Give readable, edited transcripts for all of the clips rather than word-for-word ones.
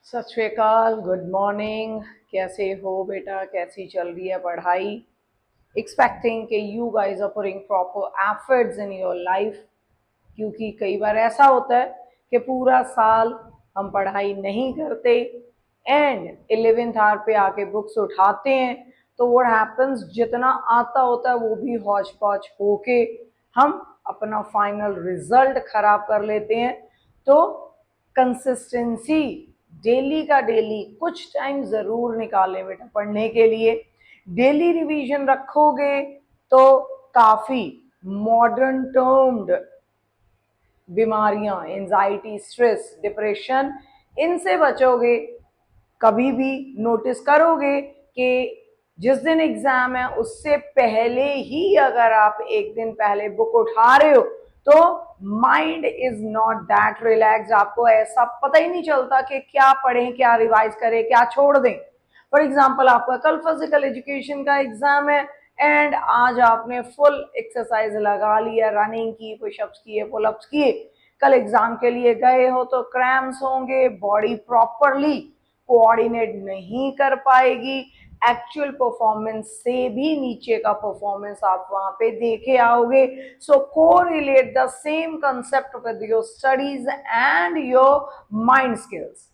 सत श्री अकाल, good morning. कैसे हो बेटा? कैसी चल रही है पढ़ाई? एक्सपेक्टिंग कि you guys are putting proper efforts in your life, क्योंकि कई बार ऐसा होता है कि पूरा साल हम पढ़ाई नहीं करते एंड 11th आवर पे आके बुक्स उठाते हैं तो व्हाट हैपन्स, जितना आता होता है वो भी हौच पौच होके हम अपना फाइनल रिजल्ट खराब कर लेते हैं। तो कंसिस्टेंसी, डेली का डेली कुछ टाइम जरूर निकालें बेटा पढ़ने के लिए। डेली रिवीजन रखोगे तो काफी मॉडर्न टर्म्ड बीमारियां, एंजाइटी, स्ट्रेस, डिप्रेशन, इनसे बचोगे। कभी भी नोटिस करोगे कि जिस दिन एग्जाम है उससे पहले ही अगर आप एक दिन पहले बुक उठा रहे हो तो mind is not that relax. आपको ऐसा पता ही नहीं चलता कि क्या पढ़ें, क्या रिवाइज करें, क्या छोड़ दें। फॉर एग्जाम्पल, आपका कल फिजिकल एजुकेशन का एग्जाम है एंड आज आपने फुल एक्सरसाइज लगा लिया, रनिंग की, पुशअप्स किए, पुलअप्स किए। कल एग्जाम के लिए गए हो तो क्रैम्स होंगे, बॉडी प्रॉपरली कोऑर्डिनेट नहीं कर पाएगी, एक्चुअल परफॉर्मेंस से भी नीचे का परफॉर्मेंस आप वहां पे देखे आओगे। So correlate the same concept with your studies and your mind skills.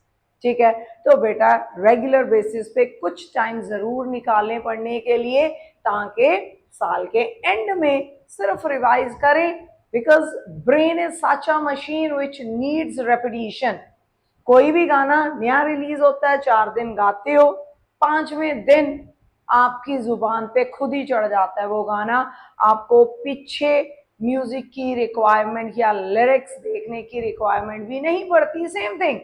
ठीक है, तो बेटा रेगुलर बेसिस पे कुछ टाइम जरूर निकालें पढ़ने के लिए, ताकि साल के एंड में सिर्फ रिवाइज करें। Because brain is such a machine which needs repetition. कोई भी गाना नया रिलीज होता है, 4 दिन गाते हो, 5वें दिन आपकी जुबान पे खुद ही चढ़ जाता है वो गाना। आपको पीछे म्यूजिक की रिक्वायरमेंट या लिरिक्स देखने की रिक्वायरमेंट भी नहीं पड़ती। सेम थिंग,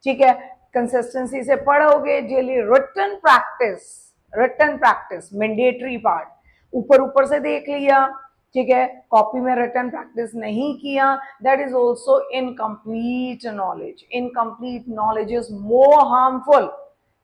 ठीक है। कंसिस्टेंसी से पढ़ोगे, daily written practice mandatory part. ऊपर ऊपर से देख लिया, ठीक है, कॉपी में रिटन प्रैक्टिस नहीं किया, that is also incomplete knowledge. Incomplete knowledge is more harmful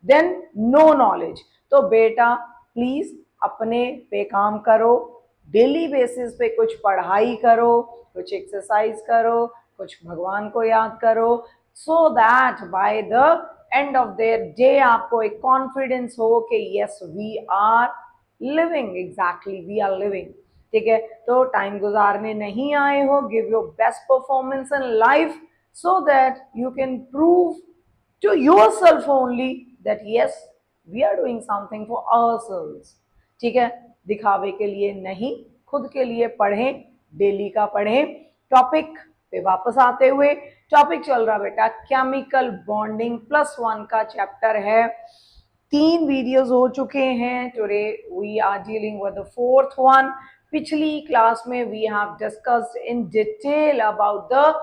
than no knowledge. तो बेटा प्लीज अपने पे काम करो, डेली बेसिस पे कुछ पढ़ाई करो, कुछ एक्सरसाइज करो, कुछ भगवान को याद करो, so that by the end of their day आपको एक कॉन्फिडेंस हो कि yes we are living, exactly we are living. ठीक है, तो टाइम गुजारने नहीं आए हो, give your best performance in life so that you can prove to yourself only that yes we are doing something for ourselves। ठीक है, दिखावे के लिए नहीं, खुद के लिए पढ़ें, डेली का पढ़ें। टॉपिक पे वापस आते हुए, टॉपिक चल रहा बेटा केमिकल बॉन्डिंग +1 का चैप्टर है। 3 वीडियोस हो चुके हैं, today we are dealing with the 4th one. पिछली क्लास में we have discussed in detail about the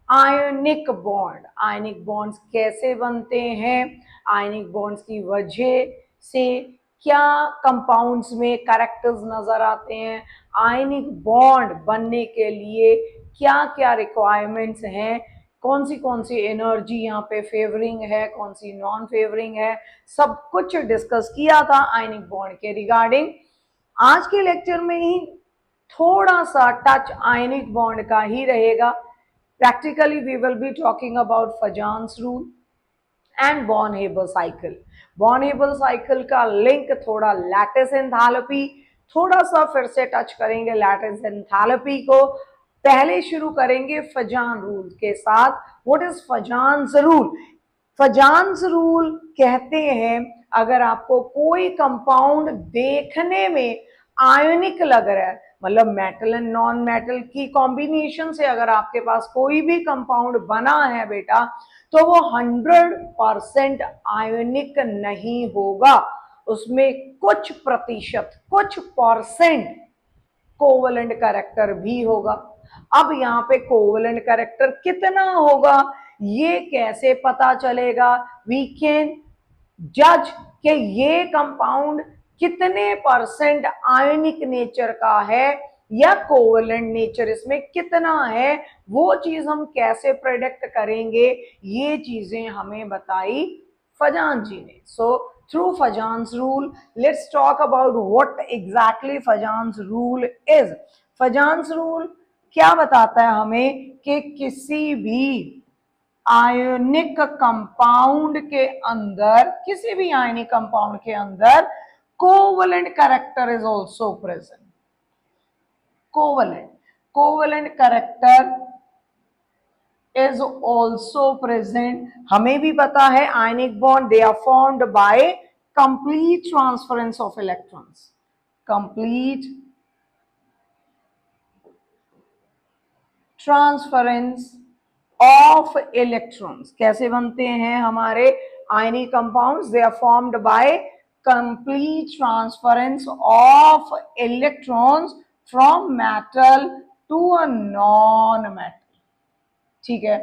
ionic bond. Ionic bonds कैसे बनते हैं, आयनिक बॉन्ड्स की वजह से क्या कंपाउंड्स में कैरेक्टर्स नजर आते हैं, आयनिक बॉन्ड बनने के लिए क्या क्या रिक्वायरमेंट्स हैं, कौन सी एनर्जी यहाँ पे फेवरिंग है, कौन सी नॉन फेवरिंग है, सब कुछ डिस्कस किया था आयनिक बॉन्ड के रिगार्डिंग। आज के लेक्चर में ही थोड़ा सा टच आयनिक बॉन्ड का ही रहेगा। Practically, we will be talking about Fajans rule and Born-Haber cycle। Born-Haber cycle का लिंक थोड़ा लैटिस एंथैल्पी, थोड़ा सा फिर से टच करेंगे लैटिस एंथैल्पी को। पहले शुरू करेंगे फजान रूल के साथ। What is फजान्स rule? फजान्स रूल कहते हैं अगर आपको कोई कंपाउंड देखने में आयोनिक लग रहा है, मतलब मेटल एंड नॉन मेटल की कॉम्बिनेशन से अगर आपके पास कोई भी कंपाउंड बना है बेटा, तो वो 100% आयोनिक नहीं होगा, उसमें कुछ प्रतिशत, कुछ परसेंट कोवलेंट कैरेक्टर भी होगा। अब यहाँ पे कोवलेंट कैरेक्टर कितना होगा ये कैसे पता चलेगा? वी कैन जज कि ये कंपाउंड कितने परसेंट आयनिक नेचर का है या कोवलेंट नेचर इसमें कितना है, वो चीज हम कैसे प्रेडिक्ट करेंगे, ये चीजें हमें बताई फजान जी ने। So through फजान्स rule let's talk about what exactly फजान्स rule is. फजान्स rule क्या बताता है हमें कि किसी भी आयोनिक कंपाउंड के अंदर, किसी भी आयनिक कंपाउंड के अंदर covalent character is also present. Covalent character is also present. हमें भी पता है ionic bond they are formed by complete transference of electrons. Complete transference of electrons. कैसे बनते हैं हमारे ionic compounds? They are formed by complete transference of electrons from metal to a non metal. ठीक है,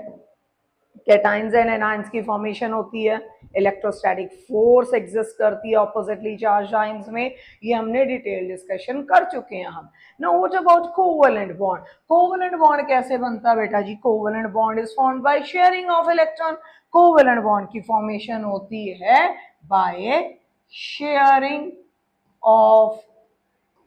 कैटाइंस एंड एनाइंस की formation होती है, electrostatic force exist करती है ऑपोजिटली चार्ज आयंस में, ये हमने डिटेल डिस्कशन कर चुके हैं हम। Now what about covalent bond? Covalent bond कैसे बनता है बेटा जी? Covalent bond is formed by sharing of electron. Covalent bond की फॉर्मेशन होती है बाय शेयरिंग ऑफ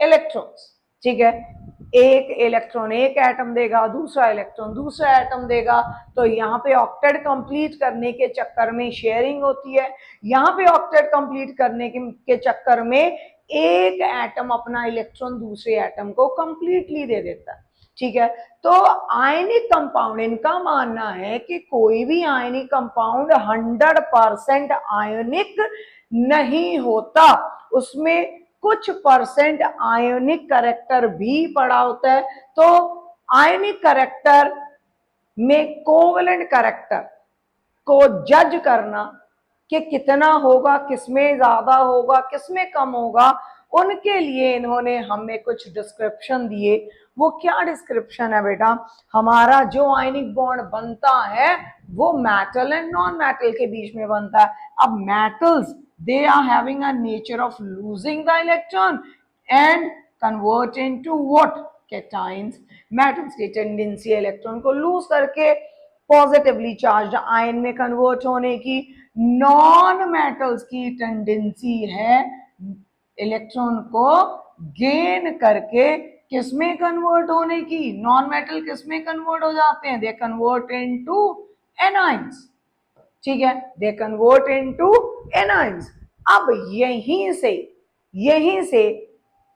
इलेक्ट्रॉन्स। ठीक है, एक इलेक्ट्रॉन एक एटम देगा, दूसरा इलेक्ट्रॉन दूसरा एटम देगा, तो यहाँ पे ऑक्टेट कंप्लीट करने के चक्कर में शेयरिंग होती है। यहाँ पे ऑक्टेट कंप्लीट करने के चक्कर में एक एटम अपना इलेक्ट्रॉन दूसरे एटम को कंप्लीटली दे देता है। ठीक है, तो आयनिक कंपाउंड, इनका मानना है कि कोई भी आयनिक कंपाउंड 100% आयोनिक नहीं होता, उसमें कुछ परसेंट आयोनिक कैरेक्टर भी पड़ा होता है। तो आयोनिक कैरेक्टर में कोवेलेंट कैरेक्टर को जज करना कि कितना होगा, किसमें ज्यादा होगा, किसमें कम होगा, उनके लिए इन्होंने हमें कुछ डिस्क्रिप्शन दिए। वो क्या डिस्क्रिप्शन है बेटा? हमारा जो आयनिक बॉन्ड बनता है वो मेटल एंड नॉन मेटल के बीच में बनता है। अब metals they are having a nature of losing the electron and convert into what? Cations। metals की टेंडेंसी है इलेक्ट्रॉन को लूज करके पॉजिटिवली चार्ज आयन में कन्वर्ट होने की। नॉन मेटल्स की टेंडेंसी है इलेक्ट्रॉन को गेन करके किसमें कन्वर्ट होने की? नॉन मेटल किसमें कन्वर्ट हो जाते हैं? They convert into anions. ठीक है, दे कन्वर्ट इनटू एनाइंस। अब यहीं से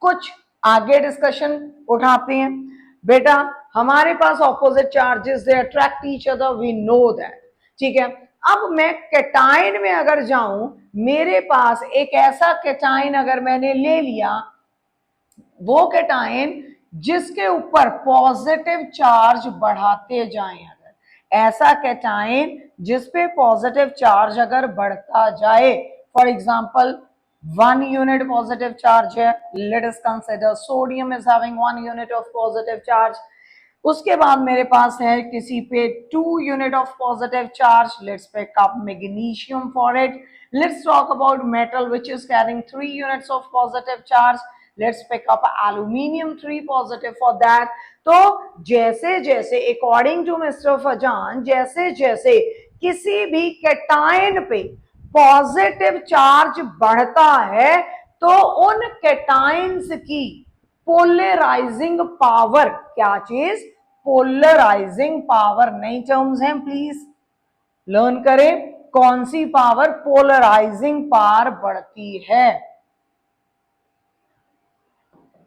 कुछ आगे डिस्कशन उठाते हैं। बेटा हमारे पास opposite charges they attract each other, we know that. ठीक है, अब मैं कैटायन में अगर जाऊं, मेरे पास एक ऐसा कैटायन अगर मैंने ले लिया, वो कैटायन जिसके ऊपर पॉजिटिव चार्ज बढ़ाते जाएं, अगर ऐसा कैटायन जिसपे पॉजिटिव चार्ज अगर बढ़ता जाए, for example 1 unit positive charge है, let us consider sodium is having 1 unit of positive charge. उसके बाद मेरे पास है किसी पे 2 unit of positive charge, let's pick up magnesium for it. Let's talk about metal which is carrying 3 units of positive charge, let's pick up aluminium 3 positive for that. तो जैसे जैसे अकॉर्डिंग टू मिस्टर फजान, जैसे जैसे किसी भी cation पे positive charge बढ़ता है तो उन कैटायंस की पोलराइजिंग पावर, क्या चीज? Polarising power. नई टर्म्स हैं, प्लीज लर्न करें। कौन सी पावर? पोलराइजिंग पावर बढ़ती है।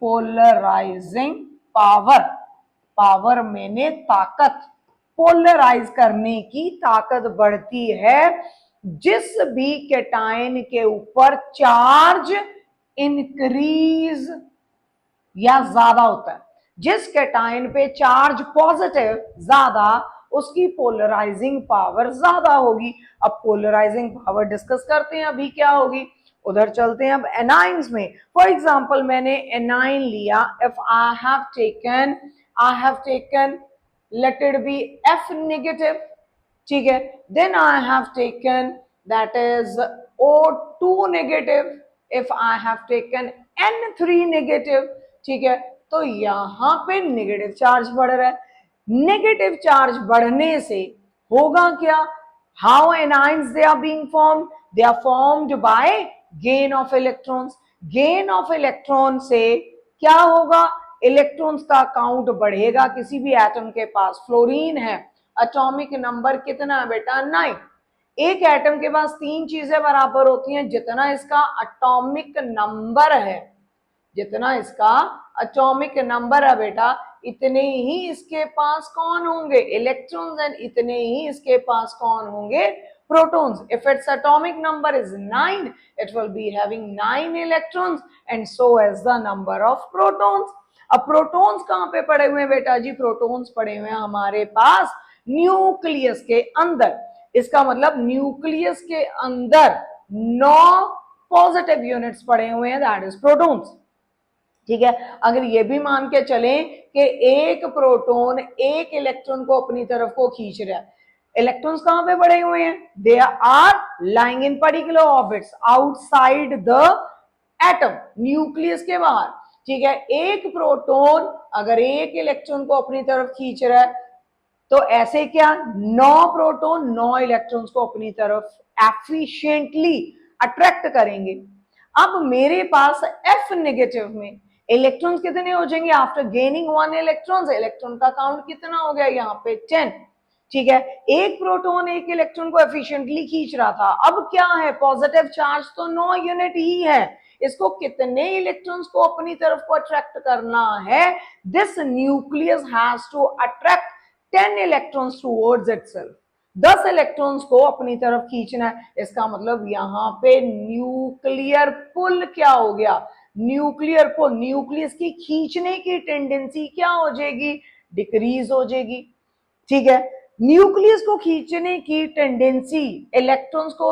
पोलराइजिंग पावर, पावर मैंने ताकत, पोलराइज करने की ताकत बढ़ती है जिस भी कैटायन के ऊपर चार्ज इंक्रीज या ज्यादा होता है। जिस कैटायन पे चार्ज पॉजिटिव ज्यादा, उसकी पोलराइजिंग पावर ज्यादा होगी। अब पोलराइजिंग पावर डिस्कस करते हैं अभी क्या होगी, उधर चलते हैं। अब एनाइंस में, फॉर एग्जांपल मैंने एनाइन लिया, if I have taken let it be F negative, ठीक है, then I have taken that is O2 negative, if I have taken N3 negative, ठीक है, तो यहां पे नेगेटिव चार्ज बढ़ रहा है। नेगेटिव चार्ज बढ़ने से होगा क्या? How anions they are being formed? They are formed by gain of electrons. Gain of electron से क्या होगा? इलेक्ट्रॉन्स का काउंट बढ़ेगा। किसी भी एटम के पास फ्लोरीन है, एटॉमिक नंबर कितना है बेटा 9। एक एटम के पास 3 चीजें बराबर होती हैं, जितना इसका एटॉमिक नंबर है, जितना इसका एटॉमिक नंबर है बेटा, इतने ही इसके पास कौन होंगे इलेक्ट्रॉन्स, एंड इतने ही इसके पास कौन होंगे protons. If its atomic number is 9, it will be having 9 electrons and so as the number of protons. अब प्रोटॉन्स कहां पे पड़े हुए हैं बेटा जी, प्रोटॉन्स पड़े हुए हैं हमारे पास न्यूक्लियस के अंदर। इसका मतलब न्यूक्लियस के अंदर 9 पॉजिटिव यूनिट्स पड़े हुए हैं, दैट इज प्रोटॉन्स। ठीक है, अगर ये भी मान के चलें कि एक प्रोटॉन एक इलेक्ट्रॉन को अपनी तरफ को खींच रहा है, इलेक्ट्रॉन्स कहां पे पड़े हुए हैं, they are lying in particular orbits outside the atom, nucleus के बाहर। ठीक है, एक प्रोटॉन अगर एक इलेक्ट्रॉन को अपनी तरफ खींच रहा है तो ऐसे क्या 9 प्रोटॉन 9 इलेक्ट्रॉन्स को अपनी तरफ एफिशिएंटली अट्रैक्ट करेंगे। अब मेरे पास F नेगेटिव में इलेक्ट्रॉन्स कितने हो जाएंगे, आफ्टर गेनिंग 1 इलेक्ट्रॉन्स, इलेक्ट्रॉन का काउंट कितना हो गया यहाँ पे 10। ठीक है, एक प्रोटॉन एक इलेक्ट्रॉन को एफिशिएंटली खींच रहा था, अब क्या है पॉजिटिव चार्ज तो 9 यूनिट ही है, इसको कितने इलेक्ट्रॉन्स को अपनी तरफ को अट्रैक्ट करना है, this nucleus has to attract 10 electrons towards itself, 10 electrons को अपनी तरफ खींचना है। इसका मतलब यहाँ पे न्यूक्लियर पुल क्या हो गया, न्यूक्लियर पुल, न्यूक्लियस की खींचने की टेंडेंसी क्या हो जाएगी, डिक्रीज हो जाएगी। ठीक है, न्यूक्लियस को खींचने की टेंडेंसी, इलेक्ट्रॉन्स को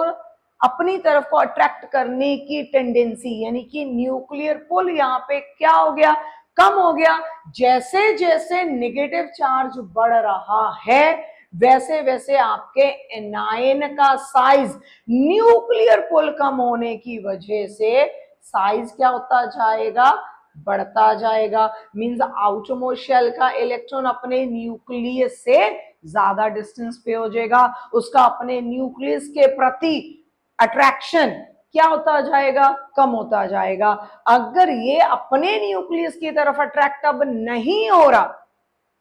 अपनी तरफ को अट्रैक्ट करने की टेंडेंसी, यानी कि न्यूक्लियर पुल यहाँ पे क्या हो गया, कम हो गया। जैसे जैसे नेगेटिव चार्ज बढ़ रहा है वैसे वैसे आपके एनायन का साइज, न्यूक्लियर पुल कम होने की वजह से साइज क्या होता जाएगा, बढ़ता जाएगा। मींस आउटरमोस्ट शेल का इलेक्ट्रॉन अपने न्यूक्लियस से ज्यादा डिस्टेंस पे हो जाएगा, उसका अपने न्यूक्लियस के प्रति अट्रैक्शन क्या होता जाएगा, कम होता जाएगा। अगर ये अपने न्यूक्लियस की तरफ अट्रैक्ट अब नहीं हो रहा,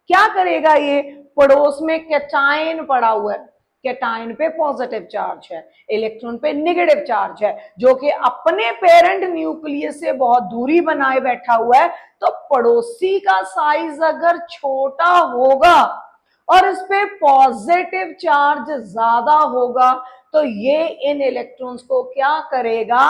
क्या करेगा, ये पड़ोस में कैटायन पड़ा हुआ है, कैटायन पे पॉजिटिव चार्ज है, इलेक्ट्रॉन पे नेगेटिव चार्ज है, जो कि अपने पेरेंट न्यूक्लियस से बहुत दूरी बनाए बैठा हुआ है, तो पड़ोसी का साइज अगर छोटा होगा और इस पे पॉजिटिव चार्ज ज्यादा होगा तो ये इन इलेक्ट्रॉन्स को क्या करेगा,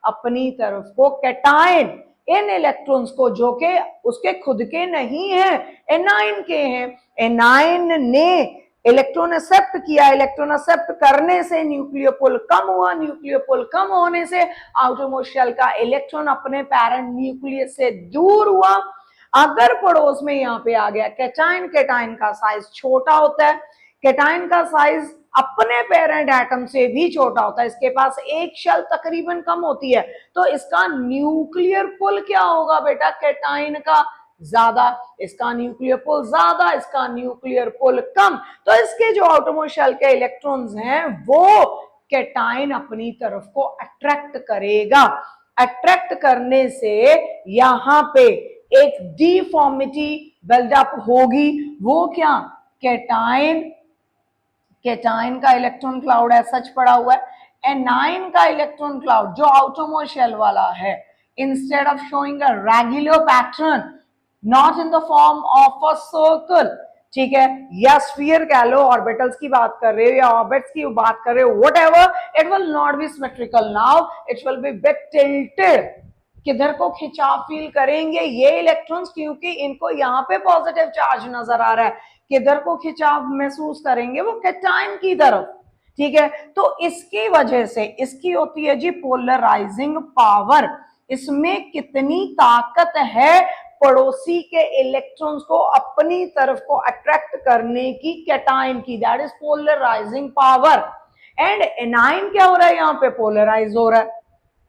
अपनी तरफ को कैटायन इन इलेक्ट्रॉन्स को, जो कि उसके खुद के नहीं है, एनायन के हैं, एनायन ने इलेक्ट्रॉन एक्सेप्ट किया, इलेक्ट्रॉन एक्सेप्ट करने से न्यूक्लियर पुल कम हुआ, न्यूक्लियर पुल कम होने से आउटरमोस्ट शेल का इलेक्ट्रॉन अपने पैरेंट न्यूक्लियस से दूर हुआ। अगर पड़ोस में यहाँ पे आ गया कैटायन, कैटायन का साइज छोटा होता है, कैटायन का साइज अपने पेरेंट एटम से भी छोटा होता है, इसके पास एक शेल तकरीबन कम होती है, तो इसका न्यूक्लियर पुल क्या होगा बेटा, कैटायन का ज्यादा, इसका न्यूक्लियर पुल ज्यादा, इसका न्यूक्लियर पुल कम, तो इसके जो आउटरमोस्ट शेल के इलेक्ट्रॉन्स हैं वो कैटायन अपनी तरफ को अट्रैक्ट करेगा। अट्रैक्ट करने से यहां पे एक डिफॉर्मिटी बिल्डअप होगी, वो क्या, कैटायन, कैटायन का इलेक्ट्रॉन क्लाउड है सच पड़ा हुआ है, एनायन का इलेक्ट्रॉन क्लाउड जो आउटरमोस्ट शेल वाला है, instead of showing a regular pattern, not in the form of a circle, ठीक है, या स्फीयर कह लो, ऑर्बिटल्स की बात कर रहे हो या ऑर्बिट्स की बात कर रहे हो, what ever, it will not be symmetrical, now it will be bit tilted, किधर को खिंचाव फील करेंगे ये इलेक्ट्रॉन्स, क्योंकि इनको यहाँ पे पॉजिटिव चार्ज नजर आ रहा है, किधर को खिंचाव महसूस करेंगे, वो कैटायन की तरफ। ठीक है, तो इसकी वजह से इसकी होती है जी पोलराइजिंग पावर, इसमें कितनी ताकत है पड़ोसी के इलेक्ट्रॉन्स को अपनी तरफ को अट्रैक्ट करने की कैटायन की, that is polarising power. And anion क्या हो रहा है, यहाँ पे पोलराइज हो रहा है।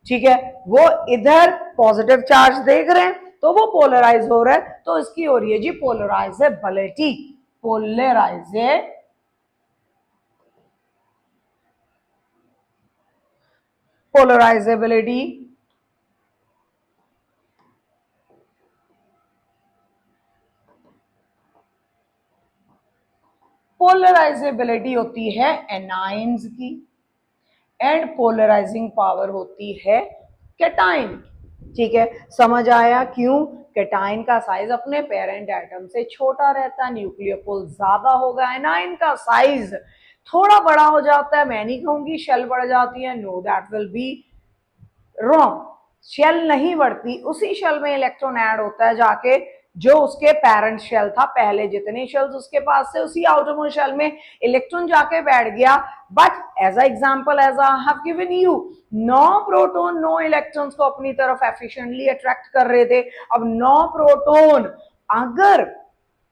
ठीक है, वो इधर पॉजिटिव चार्ज देख रहे हैं तो वो पोलराइज हो रहा है, तो इसकी हो रही है जी पोलराइजेबिलिटी, पोलराइजेबिलिटी, पोलराइजेबिलिटी होती है एनाइंस की एंड पोलराइजिंग पावर होती है कैटाइन की। ठीक है, समझ आया क्यों? कैटाइन का साइज अपने पेरेंट एटम से छोटा रहता है, न्यूक्लियर पुल ज्यादा होगा। एनाइन का साइज थोड़ा बड़ा हो जाता है, मैं नहीं कहूंगी शेल बढ़ जाती है, no that will be wrong. Shell नहीं बढ़ती, उसी शेल में इलेक्ट्रॉन ऐड होता है जाके जो उसके पेरेंट शेल था, पहले जितने शेल्स उसके पास थे उसी आउटरमोस्ट शेल में इलेक्ट्रॉन जाके बैठ गया। But as a example, as I have given you, 9 proton 9 electrons को अपनी तरफ एफिशिएंटली अट्रैक्ट कर रहे थे। अब 9 प्रोटॉन अगर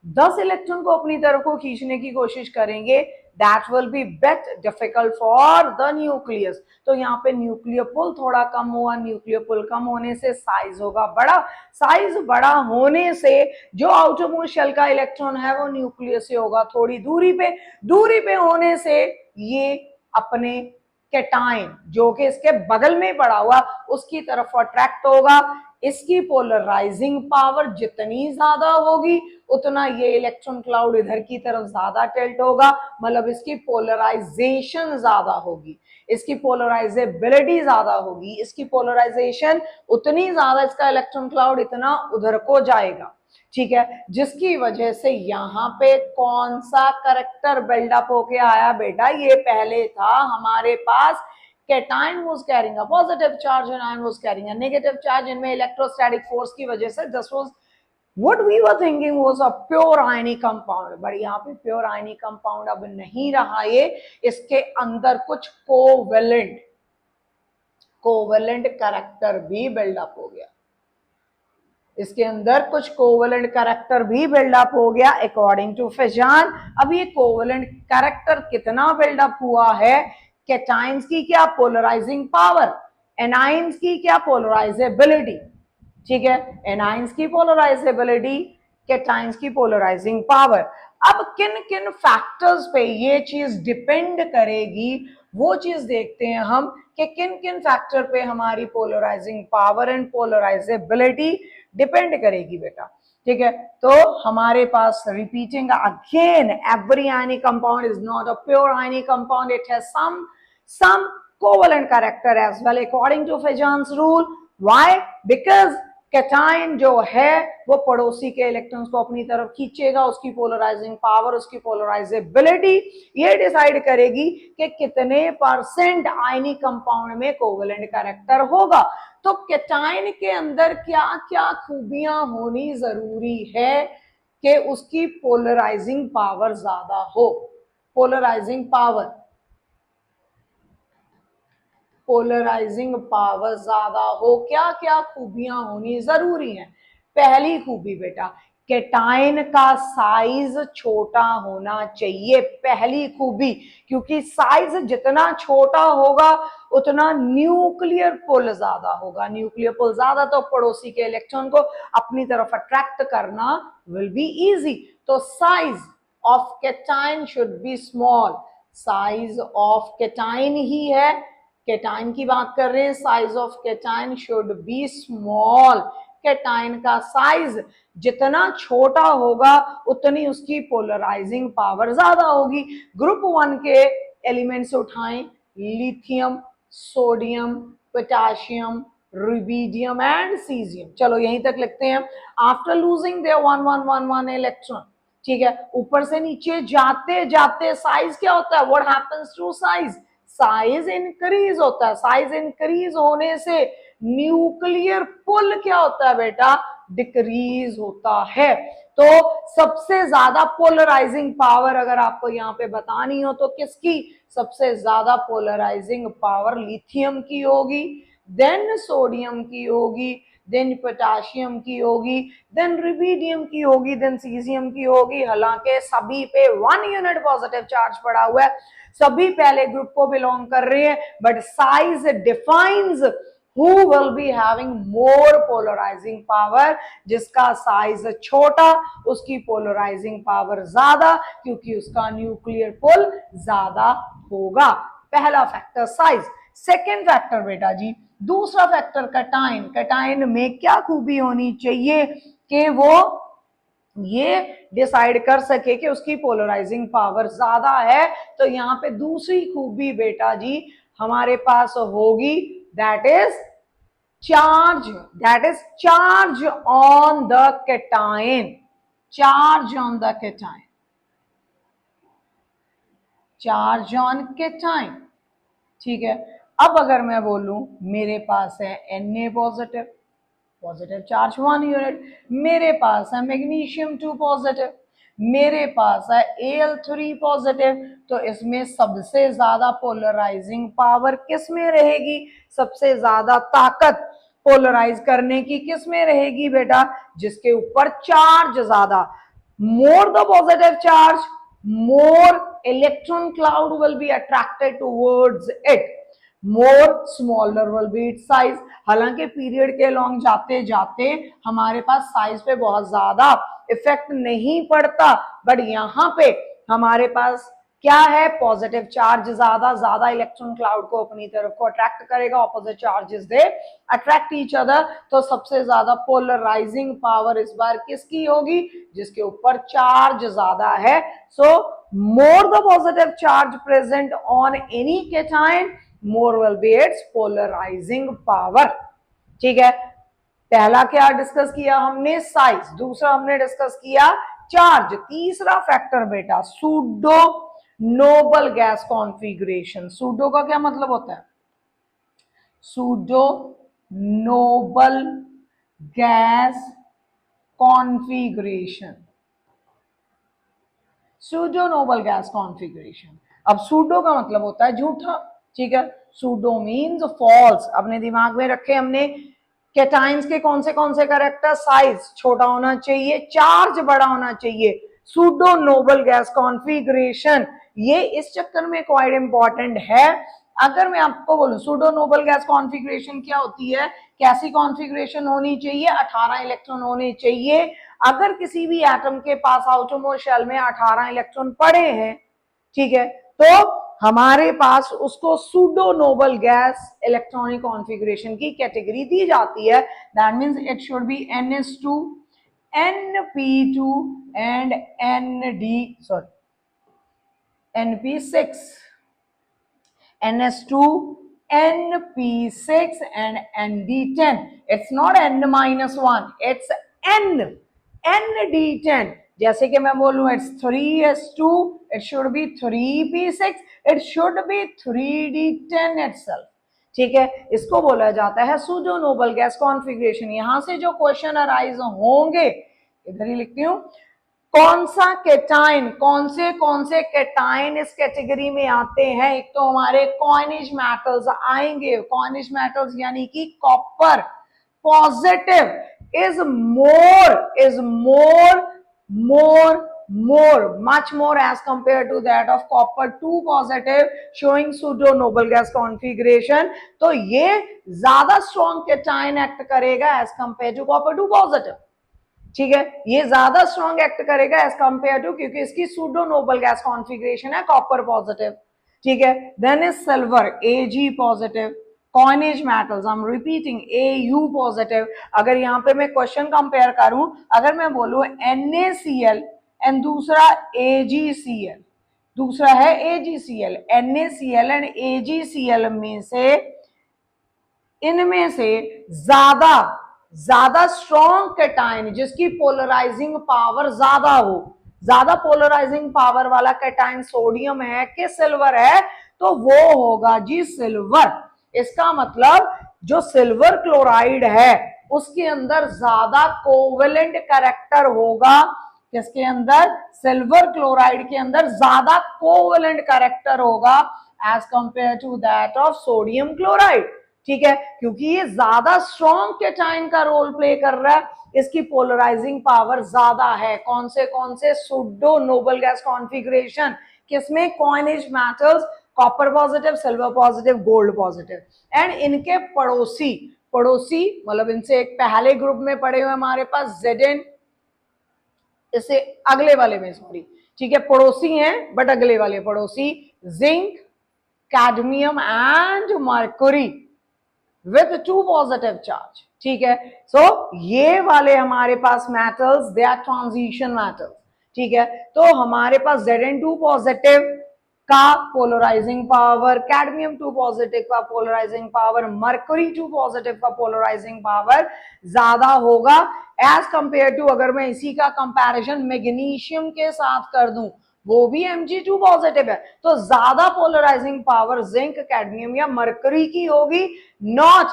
10 इलेक्ट्रॉन को अपनी तरफ को खींचने की कोशिश करेंगे, that will be bit difficult for the nucleus। तो यहाँ पे न्यूक्लियर पुल थोड़ा कम हुआ, न्यूक्लियर पुल कम होने से साइज होगा बड़ा, साइज बड़ा होने से जो आउटर मोस्ट शेल का इलेक्ट्रॉन है वो न्यूक्लियस से होगा थोड़ी दूरी पे होने से ये अपने कैटाइन जो कि इसके बगल में पड़ा हुआ उसकी तरफ अट्रैक्ट होगा। इसकी पोलराइजिंग पावर जितनी ज्यादा होगी उतना ये इलेक्ट्रॉन क्लाउड इधर की तरफ ज्यादा टिल्ट होगा, मतलब इसकी पोलराइजेशन ज्यादा होगी, इसकी पोलराइजेबिलिटी ज्यादा होगी, इसकी पोलराइजेशन उतनी ज्यादा, इसका इलेक्ट्रॉन क्लाउड इतना उधर को जाएगा। ठीक है, जिसकी वजह से यहां पे कौन सा करैक्टर बिल्डअप होके आया बेटा? ये पहले था हमारे पास cation was carrying a positive charge and ion was carrying a negative charge। इनमें इलेक्ट्रोस्टैटिक फोर्स की वजह से this was what we were thinking was a pure ionic compound, but यहाँ पे pure ionic compound अब नहीं रहा ये, इसके अंदर कुछ कोवेलेंट कैरेक्टर भी बिल्डअप हो गया, इसके अंदर कुछ कोवेलेंट कैरेक्टर भी बिल्डअप हो गया अकॉर्डिंग टू फिजान। अब ये कोवेलेंट कैरेक्टर कितना बिल्डअप हुआ है? कैटाइंस की क्या पोलराइजिंग पावर, एनाइंस की क्या पोलराइजेबिलिटी। ठीक है, एनाइंस की पोलराइजेबिलिटी, कैटाइंस की पोलराइजिंग पावर। अब किन किन फैक्टर्स पे ये चीज डिपेंड करेगी वो चीज देखते हैं हम कि किन किन फैक्टर पे हमारी polarizing power and polarizability depend करेगी बेटा। ठीक है, तो हमारे पास repeating again, every ionic compound is not a pure ionic compound, it has some covalent character as well according to Fejan's rule। why? because cation जो है वो पड़ोसी के इलेक्ट्रॉन्स को अपनी तरफ खींचेगा, उसकी पोलराइजिंग पावर, उसकी पोलराइजेबिलिटी ये डिसाइड करेगी कि कितने परसेंट आयनिक कंपाउंड में कोवेलेंट कैरेक्टर होगा। तो कैटाइन के अंदर क्या क्या खूबियां होनी जरूरी है कि उसकी पोलराइजिंग पावर ज्यादा हो। पोलराइजिंग पावर ज्यादा हो, क्या क्या खूबियां होनी जरूरी हैं? पहली खूबी बेटा, कैटाइन का साइज छोटा होना चाहिए, पहली खूबी, क्योंकि साइज जितना छोटा होगा उतना न्यूक्लियर पुल ज्यादा होगा, न्यूक्लियर पुल ज्यादा तो पड़ोसी के इलेक्ट्रॉन को अपनी तरफ अट्रैक्ट करना विल बी इजी। तो size of cation should be small, size of cation ही है, कैटाइन की बात कर रहे हैं, size of cation should be small. Cation का साइज जितना छोटा होगा उतनी उसकी पोलराइजिंग पावर ज्यादा होगी। ग्रुप 1 के एलिमेंट्स उठाएं, lithium, sodium, potassium, rubidium and caesium. चलो यहीं तक लिखते हैं। आफ्टर लूजिंग देयर 1 1 1 1 इलेक्ट्रॉन, ठीक है, ऊपर से नीचे जाते जाते साइज क्या होता है? What happens to size? Size increase होता है, साइज इंक्रीज होने से न्यूक्लियर पुल क्या होता है बेटा? डिक्रीज होता है। तो सबसे ज्यादा पोलराइजिंग पावर अगर आपको यहाँ पे बतानी हो तो किसकी सबसे ज्यादा पोलराइजिंग पावर? लिथियम की होगी, देन सोडियम की होगी, देन पोटेशियम की होगी, देन रुबिडियम की होगी, देन सीजियम की होगी। हालांकि सभी पे 1 यूनिट पॉजिटिव चार्ज पड़ा हुआ है, सभी पहले ग्रुप को बिलोंग कर रहे हैं, but size defines who will be having more polarizing power। जिसका साइज छोटा उसकी पोलराइजिंग पावर ज्यादा, क्योंकि उसका न्यूक्लियर पुल ज्यादा होगा। पहला फैक्टर साइज। सेकेंड फैक्टर बेटा जी, दूसरा फैक्टर कैटाइन। कैटाइन में क्या खूबी होनी चाहिए कि वो ये डिसाइड कर सके कि उसकी पोलराइजिंग पावर ज्यादा है, तो यहाँ पे दूसरी खूबी बेटा जी हमारे पास होगी, that is charge, that is charge on the cation, charge on the cation, charge on cation। ठीक है, अब अगर मैं बोलूं मेरे पास है Na positive, positive charge 1 unit, मेरे पास है मैग्नीशियम 2 पॉजिटिव, मेरे पास है Al3 पॉजिटिव, तो इसमें सबसे ज्यादा पोलराइजिंग पावर किस में रहेगी, सबसे ज्यादा ताकत पोलराइज करने की किस में रहेगी बेटा, जिसके ऊपर चार्ज ज्यादा। मोर the positive charge, more electron cloud will be attracted towards it, more smaller will be its size। हालांकि पीरियड के लॉन्ग जाते जाते हमारे पास साइज पे बहुत ज्यादा इफेक्ट नहीं पड़ता, बट यहाँ पे हमारे पास क्या है, पॉजिटिव चार्ज ज्यादा, ज्यादा इलेक्ट्रॉन क्लाउड को अपनी तरफ को अट्रैक्ट करेगा, opposite charges they attract each other, तो सबसे ज्यादा पोलराइजिंग पावर इस बार किसकी होगी, जिसके ऊपर चार्ज ज्यादा है। So more the positive charge present on any cation, more will be its polarizing power. ठीक है, पहला क्या डिस्कस किया हमने, साइज, दूसरा हमने डिस्कस किया चार्ज, तीसरा फैक्टर बेटा pseudo noble gas configuration. Pseudo का क्या मतलब होता है, pseudo noble gas configuration, pseudo noble gas configuration. अब सूडो का मतलब होता है झूठा, ठीक है, सूडो मीन्स फॉल्स। अपने दिमाग में रखे हमने कैटाइंस के कौन से कैरेक्टर, साइज छोटा होना चाहिए, चार्ज बड़ा होना चाहिए, सूडो नोबल गैस कॉन्फ़िगरेशन, ये इस चक्कर में क्वाइट इंपॉर्टेंट है। अगर मैं आपको बोलूं सूडो नोबल गैस कॉन्फ़िगरेशन क्या होती है, कैसी कॉन्फ़िगरेशन होनी चाहिए, 18 इलेक्ट्रॉन होने चाहिए। अगर किसी भी एटम के पास आउटरमोस्ट शेल में 18 इलेक्ट्रॉन पड़े हैं, ठीक है, तो हमारे पास उसको pseudo noble gas electronic configuration की कैटेगरी दी जाती है। That means it should be NS2, NP2 and NP6, NS2, NP6 and ND10. It's not N-1, it's ND10। जैसे कि मैं बोलूं it's 3s2, it should be 3p6, it should be 3d10 itself। ठीक है, इसको बोला जाता है सूडो नोबल गैस कॉन्फ़िगरेशन। यहां से जो क्वेश्चन अराइज होंगे, इधर ही लिखती हूं, कौन सा केटाइन, कौन से केटाइन इस कैटेगरी में आते हैं। एक तो हमारे कॉइनेज मेटल्स आएंगे, कॉइनेज मेटल्स यानी कि copper positive is much more as compared to that of copper 2 positive showing pseudo noble gas configuration। तो ये ज्यादा स्ट्रॉन्ग केटाइन एक्ट करेगा as compare to copper 2 positive. ठीक है, ये ज्यादा स्ट्रॉन्ग एक्ट करेगा एज कंपेयर टू, क्योंकि इसकी सूडो नोबल गैस कॉन्फ़िगरेशन है कॉपर पॉजिटिव। ठीक है, then is silver Ag positive, coinage metals I am repeating Au positive. अगर यहाँ पे मैं क्वेश्चन कंपेयर करूं, अगर मैं बोलूं NaCl एंड दूसरा AgCl, दूसरा है AgCl, NaCl एंड AgCl में से इनमें से ज्यादा स्ट्रॉन्ग कैटाइन जिसकी पोलराइजिंग पावर ज्यादा हो, ज्यादा पोलराइजिंग पावर वाला कैटाइन सोडियम है कि सिल्वर है, तो वो होगा जी सिल्वर। इसका मतलब जो सिल्वर क्लोराइड है उसके अंदर ज्यादा कोवेलेंट कैरेक्टर होगा, किसके अंदर, सिल्वर क्लोराइड के अंदर ज्यादा कोवेलेंट कैरेक्टर होगा as compare to that of sodium chloride. ठीक है, क्योंकि ये ज्यादा स्ट्रॉन्ग कैटाइन का रोल प्ले कर रहा है, इसकी पोलराइजिंग पावर ज्यादा है। कौन से सूडो नोबल गैस कॉन्फ़िगरेशन, किसमें, coinage metals, copper positive, silver positive, gold positive. And इनके पड़ोसी मतलब इनसे एक पहले ग्रुप में पड़े हुए हमारे पास Zn, इससे अगले वाले में सॉरी, ठीक है, पड़ोसी हैं बट अगले वाले पड़ोसी zinc, cadmium and mercury with 2 positive charge। ठीक है। सो ये वाले हमारे पास metals they are transition metals, ठीक है। तो हमारे ज् Zn2 पॉजिटिव का पोलराइजिंग पावर, कैडमियम 2 पॉजिटिव का पोलराइजिंग पावर, मरकरी 2 पॉजिटिव का पोलराइजिंग पावर ज्यादा होगा एज कंपेयर टू, अगर मैं इसी का कंपैरिजन मैग्नीशियम के साथ कर दूं, वो भी Mg2 पॉजिटिव है, तो ज्यादा पोलराइजिंग पावर जिंक, कैडमियम या मरकरी की होगी, not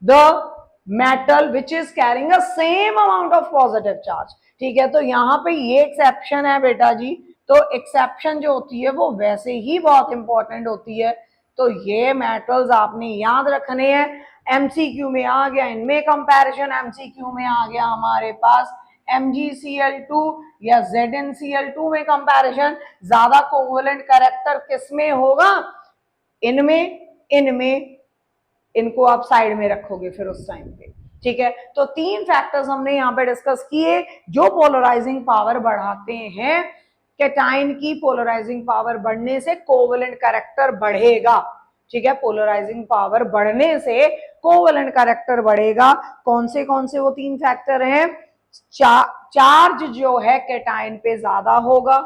the metal which is carrying a same amount of positive charge, ठीक है। तो यहां पे ये एक्सेप्शन है बेटा जी। तो एक्सेप्शन जो होती है वो वैसे ही बहुत इंपॉर्टेंट होती है। तो ये मेटल्स आपने याद रखने हैं। एमसीक्यू में आ गया, इनमें कंपैरिजन एमसीक्यू में आ गया हमारे पास MgCl2 या ZnCl2 में कंपैरिजन, ज्यादा कोवेलेंट कैरेक्टर किसमें होगा, इनमें, इनमें, इनको आप साइड में रखोगे फिर उस टाइम पे, ठीक है। तो 3 फैक्टर्स हमने यहाँ पे डिस्कस किए जो पोलराइजिंग पावर बढ़ाते हैं। कैटाइन की पोलराइजिंग पावर बढ़ने से कोवेलेंट कैरेक्टर बढ़ेगा, ठीक है। पोलराइजिंग पावर बढ़ने से कोवेलेंट कैरेक्टर बढ़ेगा। कौन से वो 3 फैक्टर हैं? चार्ज जो है कैटाइन पे ज्यादा होगा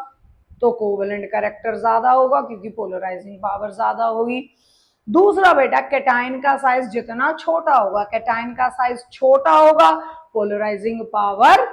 तो कोवेलेंट कैरेक्टर ज्यादा होगा क्योंकि पोलराइजिंग पावर ज्यादा होगी। दूसरा बेटा, कैटाइन का साइज जितना छोटा होगा, कैटाइन का साइज छोटा होगा, पोलराइजिंग पावर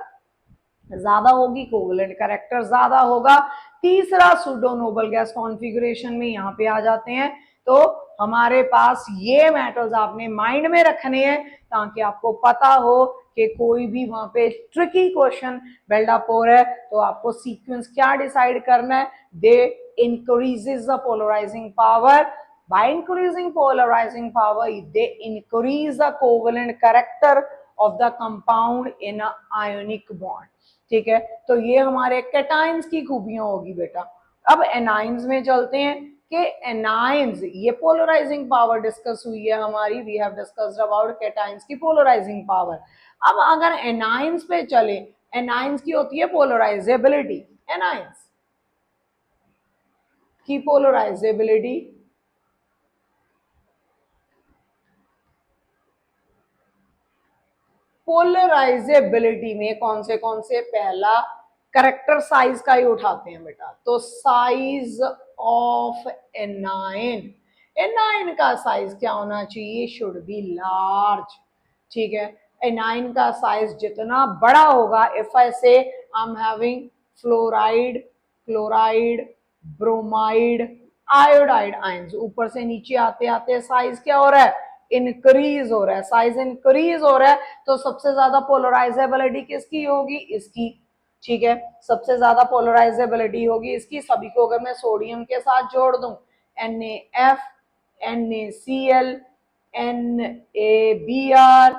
ज्यादा होगी, कोवेलेंट कैरेक्टर ज्यादा होगा। तीसरा, सूडो नोबल गैस कॉन्फ़िगरेशन में यहाँ पे आ जाते हैं। तो हमारे पास ये मेटल्स आपने माइंड में रखने हैं ताकि आपको पता हो कि कोई भी वहां पे ट्रिकी क्वेश्चन बिल्डअप हो रहा है तो आपको सीक्वेंस क्या डिसाइड करना है। They increases the polarizing power, by increasing polarizing power they increase the covalent character of the compound in a ionic bond, ठीक है। तो ये हमारे कैटाइंस की खूबियां होगी बेटा। अब एनाइंस में चलते हैं कि एनाइंस, ये पोलराइजिंग पावर डिस्कस हुई है हमारी, we have discussed about cations की पोलराइजिंग पावर। अब अगर एनाइंस पे चले, एनाइंस की होती है पोलराइजेबिलिटी, एनाइंस की पोलराइजेबिलिटी, पोलराइजेबिलिटी में कौन से पहला करेक्टर साइज का ही उठाते हैं बेटा। तो साइज ऑफ एनाइन, एनाइन का साइज क्या होना चाहिए, शुड बी लार्ज, ठीक है। एनाइन का साइज जितना बड़ा होगा, इफ आई से I am having fluoride, chloride, bromide, iodide ions, ऊपर से नीचे आते आते साइज क्या हो रहा है, इंक्रीज हो रहा है, साइज इंक्रीज हो रहा है। तो सबसे ज्यादा पोलराइजेबिलिटी किसकी होगी, इसकी, ठीक है। सबसे ज्यादा पोलराइजेबिलिटी होगी इसकी। सभी को अगर मैं सोडियम के साथ जोड़ दूं, NaF, NaCl, NaBr,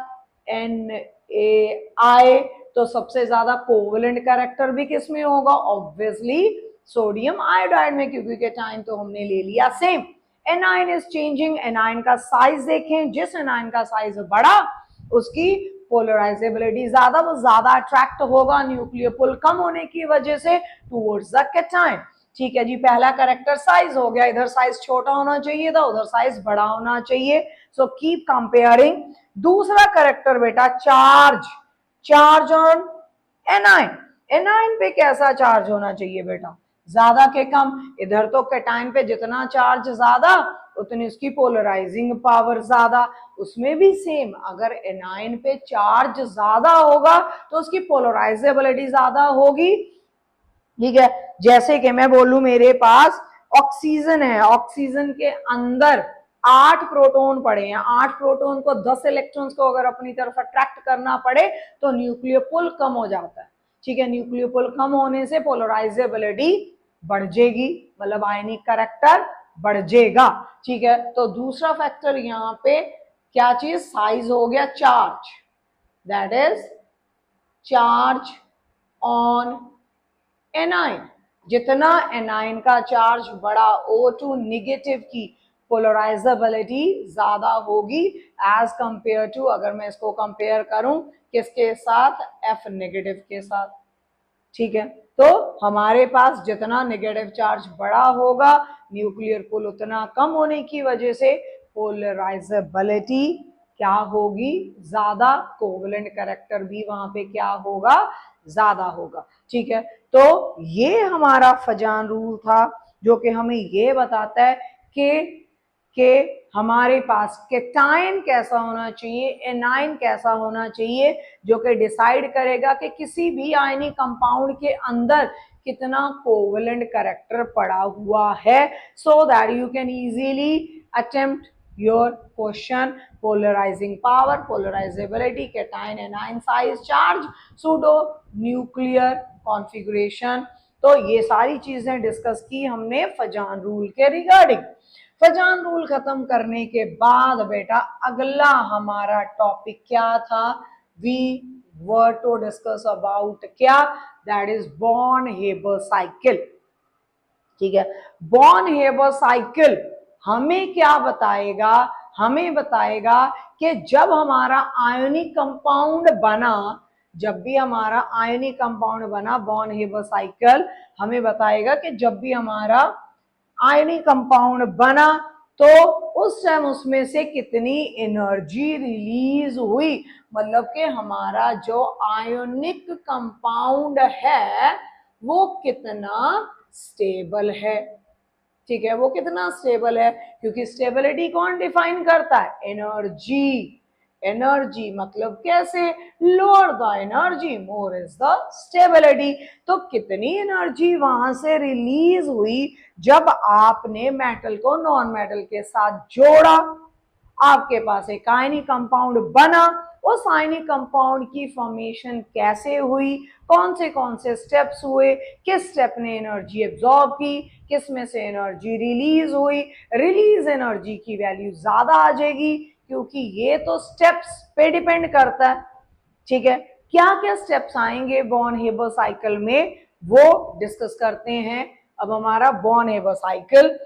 NaI, तो सबसे ज्यादा कोवेलेंट कैरेक्टर भी किसमें होगा, ऑब्वियसली सोडियम आयोडाइड में, क्योंकि कैटाइन तो हमने ले लिया same. A9 is changing, A9 का साइज देखें, जिस एनाइन का साइज बड़ा उसकी पोलराइजेबिलिटी ज्यादा, वो ज्यादा अट्रैक्ट होगा न्यूक्लियर पुल कम होने की वजह से टुवर्ड्स द कैटाइन, ठीक है जी। पहला कैरेक्टर साइज हो गया, इधर साइज छोटा होना चाहिए था, उधर साइज बड़ा होना चाहिए। So keep comparing. दूसरा कैरेक्टर बेटा charge, charge on A9, A9 पे कैसा चार्ज होना चाहिए बेटा, ज्यादा के कम। इधर तो कैटाइन पे जितना चार्ज ज्यादा उतनी उसकी पोलराइजिंग पावर ज्यादा, उसमें भी सेम, अगर एनाइन पे चार्ज ज्यादा होगा तो उसकी पोलराइजेबिलिटी ज्यादा होगी, ठीक है। जैसे कि मैं बोलूं मेरे पास ऑक्सीजन है, ऑक्सीजन के अंदर 8 प्रोटॉन पड़े हैं, 8 प्रोटॉन को 10 इलेक्ट्रॉन्स को अगर अपनी तरफ अट्रैक्ट करना पड़े तो न्यूक्लियर पुल कम हो जाता है, ठीक है। न्यूक्लियर पुल कम होने से पोलराइजेबिलिटी बढ़ जाएगी, मतलब आयनिक कैरेक्टर बढ़ जाएगा, ठीक है। तो दूसरा फैक्टर यहाँ पे क्या चीज, साइज हो गया charge, that is charge on A9. जितना एनाइन का चार्ज बड़ा, O2 निगेटिव की पोलराइजेबिलिटी ज्यादा होगी एज कंपेयर टू, अगर मैं इसको कंपेयर करूं किसके साथ, F नेगेटिव के साथ, ठीक है। तो हमारे पास जितना नेगेटिव चार्ज बड़ा होगा, न्यूक्लियर पुल उतना कम होने की वजह से पोलराइजेबिलिटी क्या होगी, ज्यादा, कोवेलेंट कैरेक्टर भी वहां पे क्या होगा, ज्यादा होगा। ठीक है, तो ये हमारा फजान रूल था जो कि हमें ये बताता है कि हमारे पास केटाइन कैसा होना चाहिए, एनाइन कैसा होना चाहिए, जो कि डिसाइड करेगा कि किसी भी आयनिक कंपाउंड के अंदर कितना कोवेलेंट कैरेक्टर पड़ा हुआ है, so that you can easily attempt your question. Polarising power, polarisability, cation, anion, size, charge, pseudo nuclear configuration. तो ये सारी चीजें डिस्कस की हमने फजान रूल के रिगार्डिंग। फजान रूल खत्म करने के बाद बेटा अगला हमारा टॉपिक क्या था, we were to discuss about क्या, दैट इज बॉर्न-हेबर साइकिल। ठीक है, बॉर्न-हेबर साइकिल हमें क्या बताएगा, हमें बताएगा कि जब हमारा आयोनिक कंपाउंड बना, जब भी हमारा आयोनिक कंपाउंड बना, बॉर्न-हेबर साइकिल हमें बताएगा कि जब भी हमारा आयनिक कंपाउंड बना तो उस टाइम उसमें से कितनी एनर्जी रिलीज हुई, मतलब कि हमारा जो आयोनिक कंपाउंड है वो कितना स्टेबल है। ठीक है, वो कितना स्टेबल है, क्योंकि स्टेबिलिटी कौन डिफाइन करता है, एनर्जी। एनर्जी मतलब कैसे, lower the energy more is the stability. तो कितनी एनर्जी वहां से रिलीज हुई जब आपने मेटल को नॉन मेटल के साथ जोड़ा, आपके पास एक आयनिक कंपाउंड बना, उस आयनिक कंपाउंड की फॉर्मेशन कैसे हुई, कौन से स्टेप्स हुए, किस स्टेप ने एनर्जी एब्जॉर्ब की, किस में से एनर्जी रिलीज हुई, रिलीज एनर्जी की वैल्यू ज्यादा आ जाएगी, क्योंकि ये तो स्टेप्स पे डिपेंड करता है। ठीक है, क्या क्या स्टेप्स आएंगे बॉर्न-हेबर साइकिल में वो डिस्कस करते हैं। अब हमारा बॉर्न-हेबर साइकिल,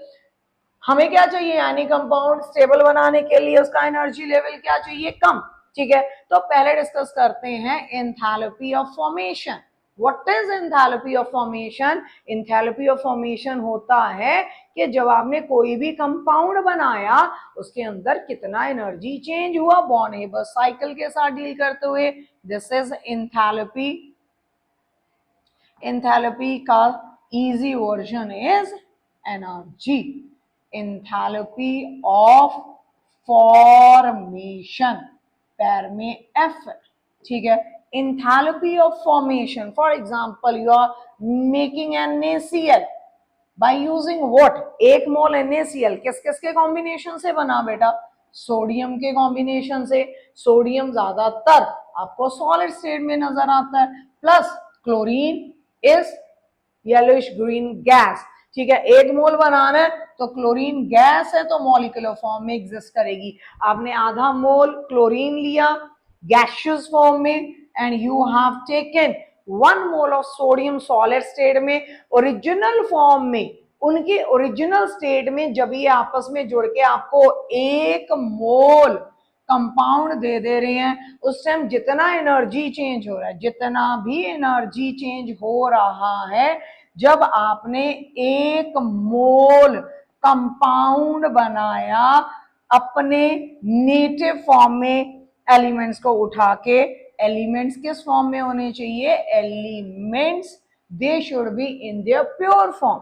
हमें क्या चाहिए, यानी कंपाउंड स्टेबल बनाने के लिए उसका एनर्जी लेवल क्या चाहिए, कम। ठीक है, तो पहले डिस्कस करते हैं enthalpy of formation. What is enthalpy of formation? Enthalpy of formation होता है कि जब आपने कोई भी कंपाउंड बनाया उसके अंदर कितना एनर्जी चेंज हुआ बॉर्न-हेबर साइकिल के साथ डील करते हुए। This is enthalpy. एंथैल्पी का easy version is energy. Enthalpy of formation, पैर में एफ। ठीक है, enthalpy of formation, for example you are making NaCl by using what, एक मोल NaCl किस किस के कॉम्बिनेशन से बना बेटा, सोडियम के कॉम्बिनेशन से। सोडियम ज्यादातर आपको सॉलिड स्टेट में नजर आता है, plus chlorine is yellowish green gas. ठीक है, एक मोल बनाना है तो क्लोरीन गैस है तो मॉलिक्यूलर फॉर्म में एग्जिस्ट करेगी। आपने आधा मोल क्लोरीन लिया गैसियस फॉर्म में and you have taken 1 mole of sodium solid state में, ओरिजिनल फॉर्म में, उनके ओरिजिनल स्टेट में जब ये आपस में जुड़ के आपको 1 मोल कंपाउंड दे रहे हैं, उस टाइम जितना एनर्जी चेंज हो रहा है, जितना भी एनर्जी चेंज हो रहा है, जब आपने 1 मोल कंपाउंड बनाया अपने नेटिव फॉर्म में, एलिमेंट्स को उठा के, एलिमेंट्स किस फॉर्म में होने चाहिए, elements they should be in their pure form,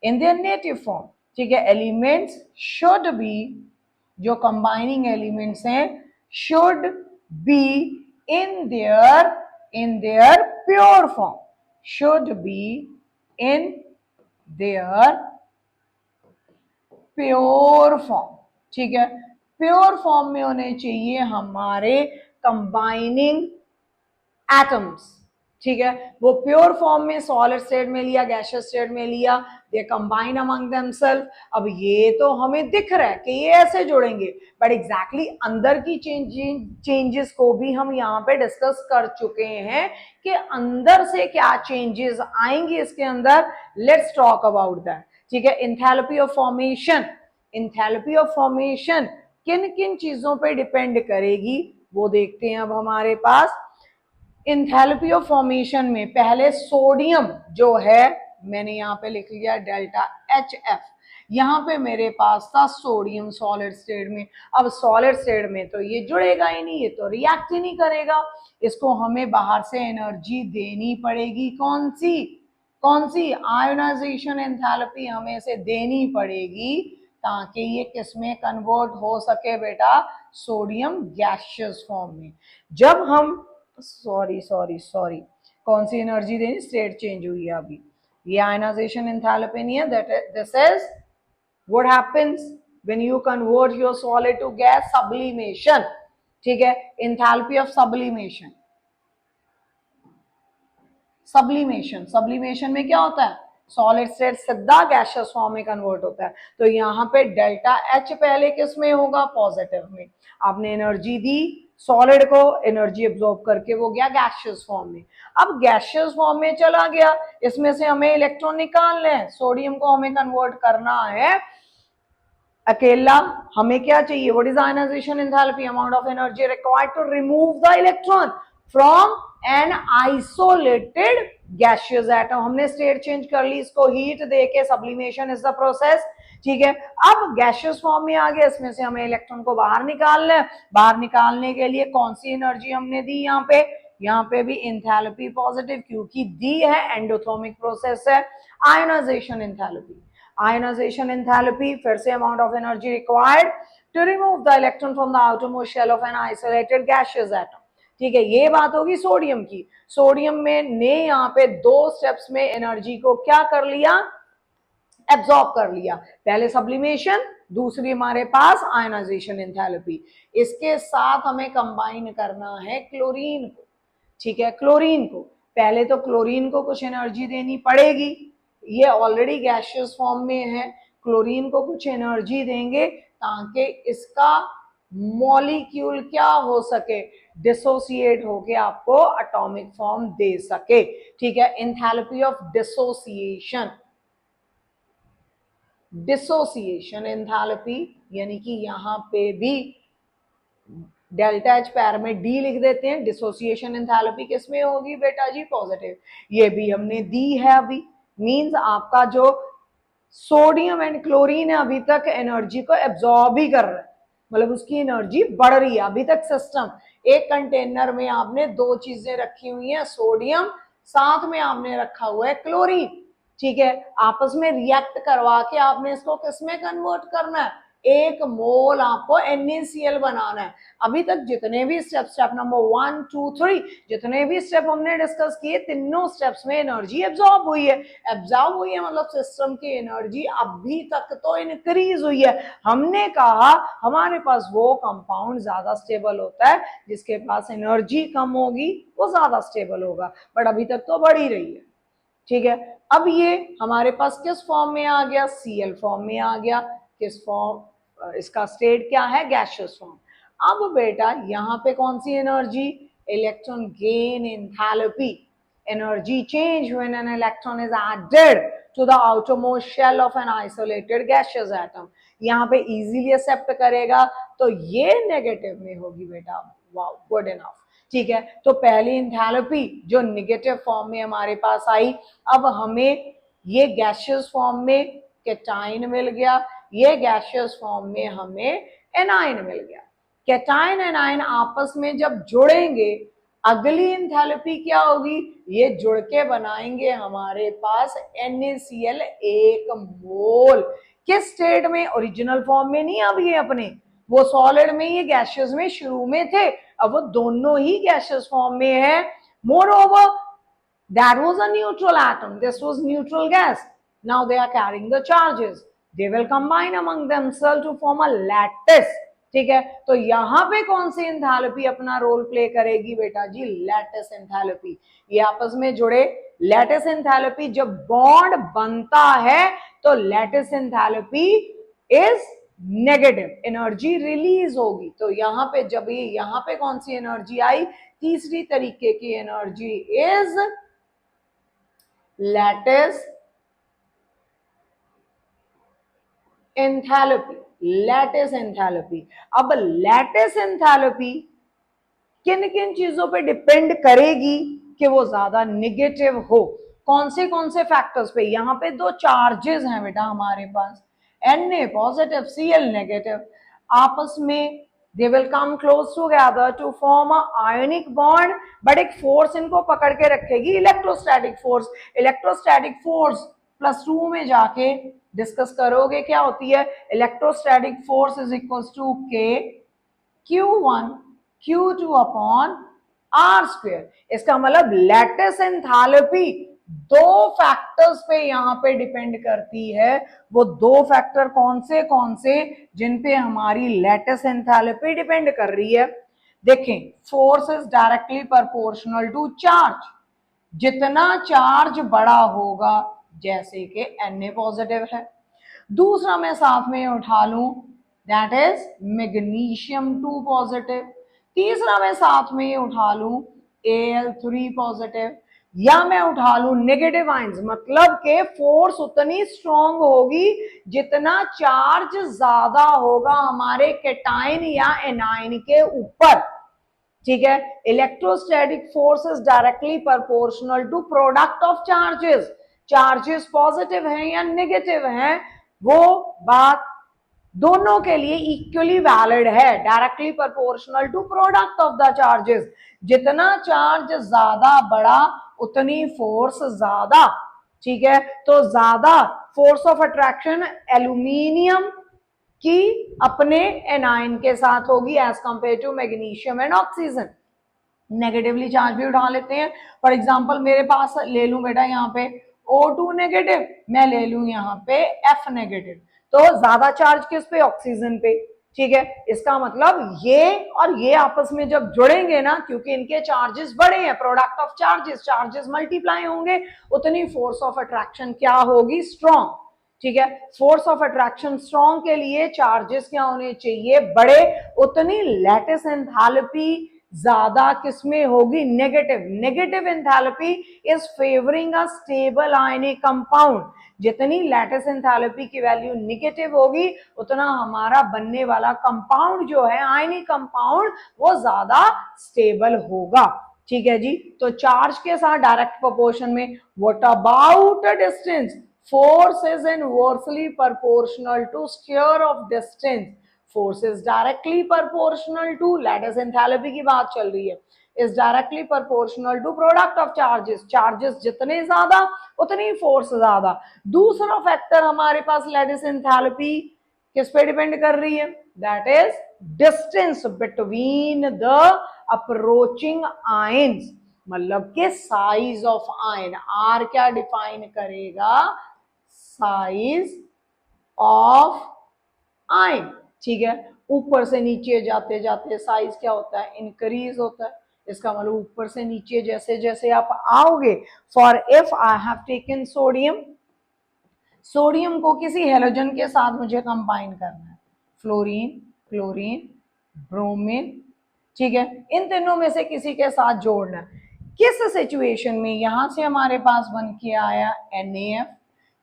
in their native form. ठीक है, एलिमेंट्स शुड बी, जो कंबाइनिंग एलिमेंट्स हैं, should be in their pure form, should be in their pure form. ठीक है, प्योर फॉर्म में होने चाहिए हमारे कंबाइनिंग एटम्स। ठीक है, वो प्योर फॉर्म में सॉलिड स्टेट में लिया, गैसियस स्टेट में लिया, दे कंबाइन अमंग देमसेल्फ। अब ये तो हमें दिख रहा है कि ये ऐसे जुड़ेंगे, बट एग्जैक्टली अंदर की चेंजेस को भी हम यहाँ पे डिस्कस कर चुके हैं कि अंदर से क्या चेंजेस आएंगे इसके अंदर। Let's talk about that. ठीक है, enthalpy of formation, enthalpy of formation किन किन चीजों पे डिपेंड करेगी वो देखते हैं। अब हमारे पास एंथैल्पी ऑफ फॉर्मेशन में पहले सोडियम जो है, मैंने यहाँ पे लिख लिया डेल्टा HF, यहाँ पे मेरे पास था सोडियम सॉलिड स्टेट में। अब सॉलिड स्टेट में तो ये जुड़ेगा ही नहीं, ये तो रिएक्ट ही नहीं करेगा, इसको हमें बाहर से एनर्जी देनी पड़ेगी। कौन सी आयोनाइजेशन एंथैल्पी हमें इसे देनी पड़ेगी ताकि ये किसमें कन्वर्ट हो सके बेटा, सोडियम गैसियस फॉर्म में। जब हम सॉरी कौन सी एनर्जी देनी, स्टेट चेंज हुई है अभी, ये आयोनाइजेशन एंथैल्पी नहीं है, this is what happens when you convert your solid to gas, sublimation. ठीक है, एंथैल्पी ऑफ सब्लिमेशन में क्या होता है, सॉलिड स्टेट सीधा गैसियस फॉर्म में कन्वर्ट होता है। तो यहाँ पे डेल्टा एच पहले किस में होगा, पॉजिटिव में। आपने एनर्जी दी सॉलिड को, एनर्जी एब्जॉर्ब करके वो गया गैसियस फॉर्म में। अब गैसियस फॉर्म में चला गया, इसमें से हमें इलेक्ट्रॉन निकालने हैं, सोडियम को हमें कन्वर्ट करना है अकेला। हमें क्या चाहिए, what is ionisation enthalpy, amount of energy required to remove the electron from an isolated gaseous atom. हमने स्टेट चेंज कर ली, इसको हीट देके, सब्लिमेशन इज द प्रोसेस। ठीक है, अब गैसियस फॉर्म में आ गया, इसमें से हमें इलेक्ट्रॉन को बाहर निकालना है। बाहर निकालने के लिए कौन सी एनर्जी हमने दी, यहाँ पे भी एंथैल्पी पॉजिटिव, क्योंकि दी है, एंडोथर्मिक प्रोसेस है। आयोनाइजेशन एंथैल्पी फिर से amount of energy required to remove the electron from the outermost shell of an isolated gaseous atom. ठीक है, ये बात होगी सोडियम की। सोडियम में ने यहाँ पे 2 स्टेप्स में एनर्जी को क्या कर लिया, एब्जॉर्ब कर लिया। पहले सब्लिमेशन, दूसरी हमारे पास आयोनाइजेशन एंथैल्पी। इसके साथ हमें कंबाइन करना है क्लोरीन को। ठीक है, क्लोरीन को पहले तो क्लोरीन को कुछ एनर्जी देनी पड़ेगी, ये ऑलरेडी गैसियस फॉर्म में है। क्लोरीन को कुछ एनर्जी देंगे ताकि इसका मॉलिक्यूल क्या हो सके, डिसोसिएट होके आपको एटॉमिक फॉर्म दे सके। ठीक है, एंथैल्पी ऑफ डिसोसिएशन एंथैल्पी, यानी कि यहां पे भी डेल्टा एच पैर में डी लिख देते हैं। डिसोसिएशन एंथैल्पी किसमें होगी बेटा जी, पॉजिटिव। ये भी हमने दी है अभी, मींस आपका जो सोडियम एंड क्लोरीन है अभी तक एनर्जी को एब्जॉर्ब ही कर रहा है, मतलब उसकी एनर्जी बढ़ रही है अभी तक। सिस्टम एक कंटेनर में आपने 2 चीजें रखी हुई हैं, सोडियम, साथ में आपने रखा हुआ है क्लोरीन। ठीक है, आपस में रिएक्ट करवा के आपने इसको किसमें कन्वर्ट करना है, 1 मोल आपको NaCl बनाना है। अभी तक जितने भी स्टेप नंबर 1 2 3 जितने भी स्टेप हमने डिस्कस किए, तीनों स्टेप्स में एनर्जी एब्जॉर्ब हुई है। मतलब सिस्टम की एनर्जी अभी तक तो इंक्रीज हुई है। हमने कहा हमारे पास वो कंपाउंड ज्यादा स्टेबल होता है जिसके पास एनर्जी कम होगी, वो ज्यादा स्टेबल होगा, बट अभी तक तो बढ़ ही रही है। ठीक है, अब ये हमारे पास किस फॉर्म में आ गया, Cl फॉर्म में आ गया। किस फॉर्म, इसका स्टेट क्या है, गैसियस फॉर्म। अब बेटा यहाँ पे कौन सी energy, electron gain enthalpy, energy change when an electron is added to the outermost shell of an isolated gaseous atom. यहाँ पे इजीली एक्सेप्ट करेगा तो ये नेगेटिव में होगी बेटा, वाओ गुड इनफ। ठीक है, तो पहली एंथैल्पी जो नेगेटिव फॉर्म में हमारे पास आई, अब हमें ये गैसियस फॉर्म में कैटाइन मिल गया, ये गैसियस फॉर्म में हमें एनाइन मिल गया। कैटाइन एनाइन आपस में जब जुड़ेंगे, अगली एंथैल्पी क्या होगी, ये जुड़ के बनाएंगे हमारे पास NaCl 1 मोल। किस स्टेट में, ओरिजिनल फॉर्म में नहीं, अब ये अपने वो सॉलिड में, ये गैसियस में शुरू में थे, अब वो दोनों ही गैसियस फॉर्म में है। मोreover that was a neutral atom, this was neutral gas, now they are carrying the charges, they will combine among themselves to form a lattice। ठीक है, तो यहां पे कौन सी एंथैल्पी अपना रोल प्ले करेगी बेटा जी, लैटिस एंथैल्पी। ये आपस में जुड़े, लैटिस एंथैल्पी जब बॉन्ड बनता है तो lattice enthalpy is negative, energy release होगी। तो यहाँ पे जब यहाँ पे कौन सी एनर्जी आई, तीसरी तरीके की energy is lattice enthalpy. Lattice enthalpy, अब लैटिस एंथैल्पी किन किन चीजों पे डिपेंड करेगी कि वो ज्यादा नेगेटिव हो, कौन से फैक्टर्स पे। यहाँ पे 2 चार्जेस हैं बेटा हमारे पास, Na पॉजिटिव, Cl नेगेटिव, आपस में they will come close together to form a ionic bond, but एक फोर्स इनको पकड़ के रखेगी, इलेक्ट्रोस्टैटिक फोर्स। इलेक्ट्रोस्टैटिक फोर्स +2 में जाके डिस्कस करोगे क्या होती है। Electrostatic force is equal to K Q1 Q2 upon r square. इसका मतलब लैटिस एंथैल्पी दो फैक्टर्स पे यहां पे डिपेंड करती है। वो दो फैक्टर कौन से जिन पे हमारी लैटिस एंथैल्पी डिपेंड कर रही है। देखें, force is directly proportional to charge. जितना चार्ज बड़ा होगा, जैसे कि Na पॉजिटिव है, दूसरा मैं साथ में उठा लूं दैट इज मैग्नीशियम 2 पॉजिटिव, तीसरा मैं साथ में उठा लूं Al3 पॉजिटिव, या मैं उठा लूं नेगेटिव आयंस। मतलब के फोर्स उतनी स्ट्रांग होगी जितना चार्ज ज्यादा होगा हमारे कैटायन या एनायन के ऊपर। ठीक है, electrostatic force is directly proportional to product of charges. Charges positive हैं या नेगेटिव हैं, वो बात दोनों के लिए इक्वली वैलिड है। Directly proportional to product of the charges. जितना चार्ज ज्यादा बड़ा उतनी फोर्स ज्यादा। ठीक है, तो ज्यादा फोर्स ऑफ अट्रैक्शन एल्यूमिनियम की अपने एनायन के साथ होगी as compare to magnesium and oxygen. Negatively charge भी उठा लेते हैं। फॉर एग्जांपल मेरे पास ले लूं बेटा यहाँ पे O2 नेगेटिव, मैं ले लूं यहाँ पे F नेगेटिव, तो ज्यादा चार्ज किस पे, ऑक्सीजन पे। ठीक है, इसका मतलब ये और ये आपस में जब जुड़ेंगे ना, क्योंकि इनके चार्जेस बड़े हैं, product of charges, charges multiply होंगे, उतनी फोर्स ऑफ अट्रैक्शन क्या होगी, स्ट्रॉन्ग। ठीक है, फोर्स ऑफ अट्रैक्शन स्ट्रॉन्ग के लिए चार्जेस क्या होने चाहिए, बड़े, उतनी लैटिस एंथैल्पी ज्यादा किसमें होगी, negative. Negative enthalpy is favouring a stable ionic compound. जितनी लैटिस एंथैल्पी की वैल्यू नेगेटिव होगी, उतना हमारा बनने वाला कंपाउंड जो है आयनिक कंपाउंड, वो ज्यादा स्टेबल होगा। ठीक है जी, तो चार्ज के साथ डायरेक्ट प्रोपोर्शन में। What about distance, force is inversely proportional to square of distance. Force is directly proportional to, lattice enthalpy की बात चल रही है, is directly proportional to product of charges. charges जितने ज्यादा उतनी फोर्स ज्यादा। दूसरा फैक्टर हमारे पास lattice enthalpy किस पे डिपेंड कर रही है, that is distance between the approaching ions। मतलब के साइज ऑफ आयन, आर क्या डिफाइन करेगा, साइज ऑफ आयन। ठीक है, ऊपर से नीचे जाते जाते साइज क्या होता है, इंक्रीज होता है। इसका मतलब ऊपर से नीचे जैसे जैसे आप आओगे, for if I have taken sodium, sodium को किसी हेलोजन के साथ मुझे कंबाइन करना है, फ्लोरीन, क्लोरीन, ब्रोमीन। ठीक है, इन तीनों में से किसी के साथ जोड़ना है। किस सिचुएशन में, यहां से हमारे पास बन के आया NaF,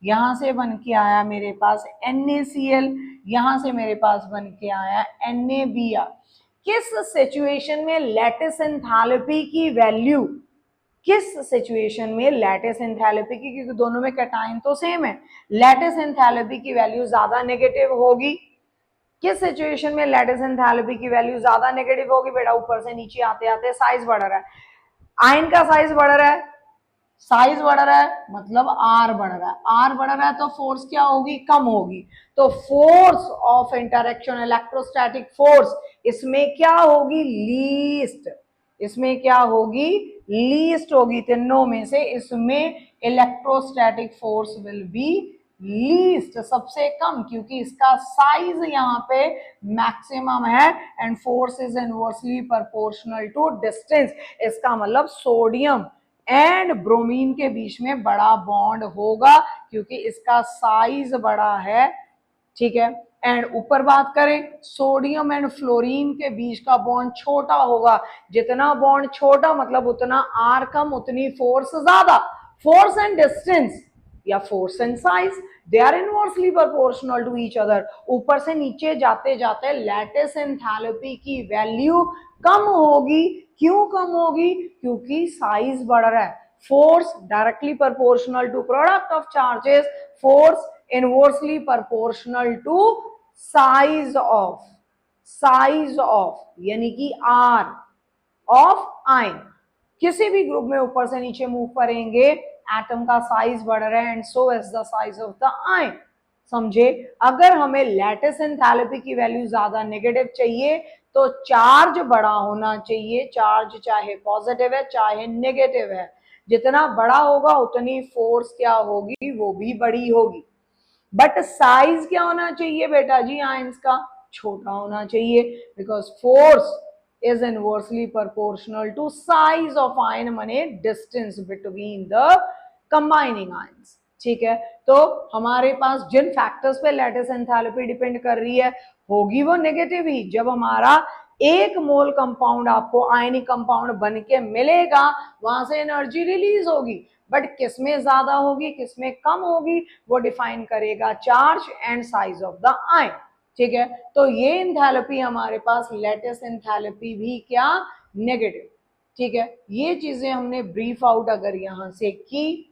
यहां से बन के आया मेरे पास NaCl, यहां से मेरे पास बन के आया NaBr। किस सिचुएशन में लैटिस एंथैल्पी की वैल्यू, किस सिचुएशन में लैटिस एंथैल्पी की, क्योंकि दोनों में कैटायन तो सेम है, लैटिस एंथैल्पी की वैल्यू ज्यादा नेगेटिव होगी। किस सिचुएशन में लैटिस एंथैल्पी की वैल्यू ज्यादा नेगेटिव होगी, बेटा ऊपर से नीचे आते आते साइज बढ़ रहा है, आयन का साइज बढ़ रहा है, साइज बढ़ रहा है मतलब आर बढ़ रहा है, आर बढ़ रहा है तो फोर्स क्या होगी, कम होगी। तो force of interaction, electrostatic force, इसमें क्या होगी, लीस्ट। इसमें क्या होगी, लीस्ट होगी तीनों में से। इसमें electrostatic force will be least, सबसे कम, क्योंकि इसका साइज यहाँ पे मैक्सिमम है and force is inversely proportional to distance. इसका मतलब सोडियम एंड ब्रोमीन के बीच में बड़ा बॉन्ड होगा क्योंकि इसका साइज बड़ा है। ठीक है, एंड ऊपर बात करें सोडियम एंड फ्लोरीन के बीच का बॉन्ड छोटा होगा। जितना बॉन्ड छोटा मतलब उतना आर कम, उतनी फोर्स ज्यादा। फोर्स एंड डिस्टेंस या force and size, they are inversely proportional to each other. ऊपर से नीचे जाते जाते लैटिस एंथैल्पी की वैल्यू कम होगी। क्यों कम होगी, क्योंकि साइज बढ़ रहा है। Force directly proportional to product of charges, force inversely proportional to size of यानी कि आर ऑफ आयन। किसी भी ग्रुप में ऊपर से नीचे मूव करेंगे एटम का साइज बढ़ रहा है and so is the size of the ion. समझे? अगर हमें लैटिस एंथैल्पी की वैल्यू ज्यादा नेगेटिव चाहिए तो चार्ज बड़ा होना चाहिए। चार्ज चाहे पॉजिटिव है चाहे नेगेटिव है, जितना बड़ा होगा उतनी फोर्स क्या होगी, वो भी बड़ी होगी। बट साइज क्या होना चाहिए बेटा जी आयंस का? छोटा होना चाहिए, because force is inversely proportional to size of ion, माने distance between the combining ions. ठीक है, तो हमारे पास जिन फैक्टर्स पे लैटिस एंथैल्पी डिपेंड कर रही है होगी वो नेगेटिव ही। जब हमारा एक मोल कंपाउंड आपको आयनिक कंपाउंड बन के मिलेगा, वहां से एनर्जी रिलीज होगी, बट किसमें ज्यादा होगी किसमें कम होगी वो डिफाइन करेगा charge and size of the ion. ठीक है, तो ये एंथैल्पी हमारे पास लैटिस एंथैल्पी भी क्या, नेगेटिव। ठीक है, ये चीजें हमने ब्रीफ आउट अगर यहां से की,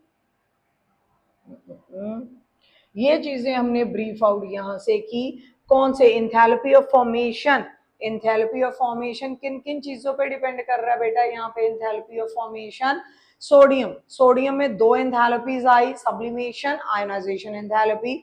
ये चीजें हमने ब्रीफ आउट यहां से की। कौन से? Enthalpy of formation. Enthalpy of formation किन किन चीजों पे डिपेंड कर रहा है बेटा यहाँ पे? एंथैल्पी ऑफ फॉर्मेशन सोडियम में दो एंथैल्पीज आई, सब्लिमेशन आयोनाइजेशन एंथैल्पी।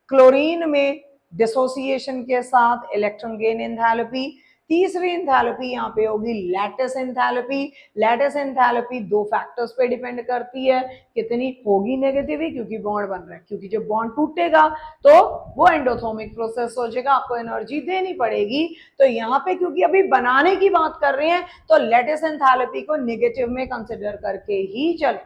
क्लोरीन में डिसोसिएशन के साथ इलेक्ट्रॉन गेन एंथैल्पी। तीसरी एंथैल्पी यहाँ पे होगी लैटिस एंथैल्पी। लैटिस एंथैल्पी दो फैक्टर्स पे डिपेंड करती है, कितनी होगी नेगेटिव ही, क्योंकि बॉन्ड बन रहा है, क्योंकि जब बॉन्ड टूटेगा तो वो एंडोथर्मिक प्रोसेस हो जाएगा, आपको एनर्जी देनी पड़ेगी। तो यहाँ पे क्योंकि अभी बनाने की बात कर रहे हैं तो लैटिस एंथैल्पी को नेगेटिव में कंसिडर करके ही चले।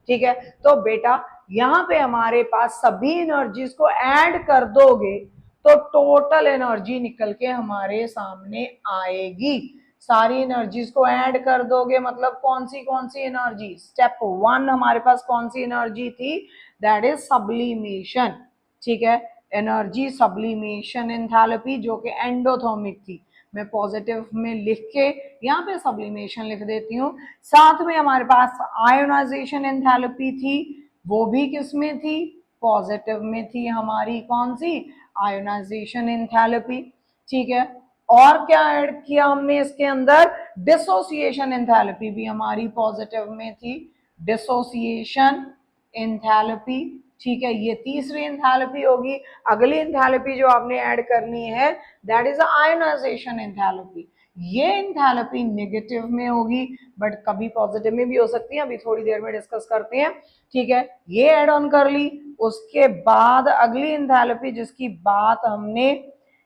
ठीक है, तो बेटा यहाँ पे हमारे पास सभी एनर्जीज को ऐड कर दोगे तो टोटल एनर्जी निकल के हमारे सामने आएगी। सारी एनर्जीज को ऐड कर दोगे मतलब कौन सी एनर्जी? स्टेप 1 हमारे पास कौन सी एनर्जी थी? That is sublimation. ठीक है, एनर्जी सब्लिमेशन एंथैल्पी जो कि एंडोथर्मिक थी। मैं पॉजिटिव में लिख के यहाँ पे सब्लिमेशन लिख देती हूँ। साथ में हमारे पास आयोनाइजेशन एंथैल्पी थी, वो भी किस में थी? पॉजिटिव में थी हमारी। कौन सी? Ionisation enthalpy. ठीक है, और क्या ऐड किया हमने इसके अंदर? डिसोसिएशन एंथैल्पी भी हमारी पॉजिटिव में थी, डिसोसिएशन एंथैल्पी। ठीक है, ये तीसरी एंथैल्पी होगी। अगली एंथैल्पी जो आपने ऐड करनी है दैट इज आयोनाइजेशन एंथैल्पी। ये एंथैल्पी नेगेटिव में होगी बट कभी पॉजिटिव में भी हो सकती है, अभी थोड़ी देर में डिस्कस करते हैं। ठीक है, ये ऐड ऑन कर ली। उसके बाद अगली एंथैल्पी जिसकी बात हमने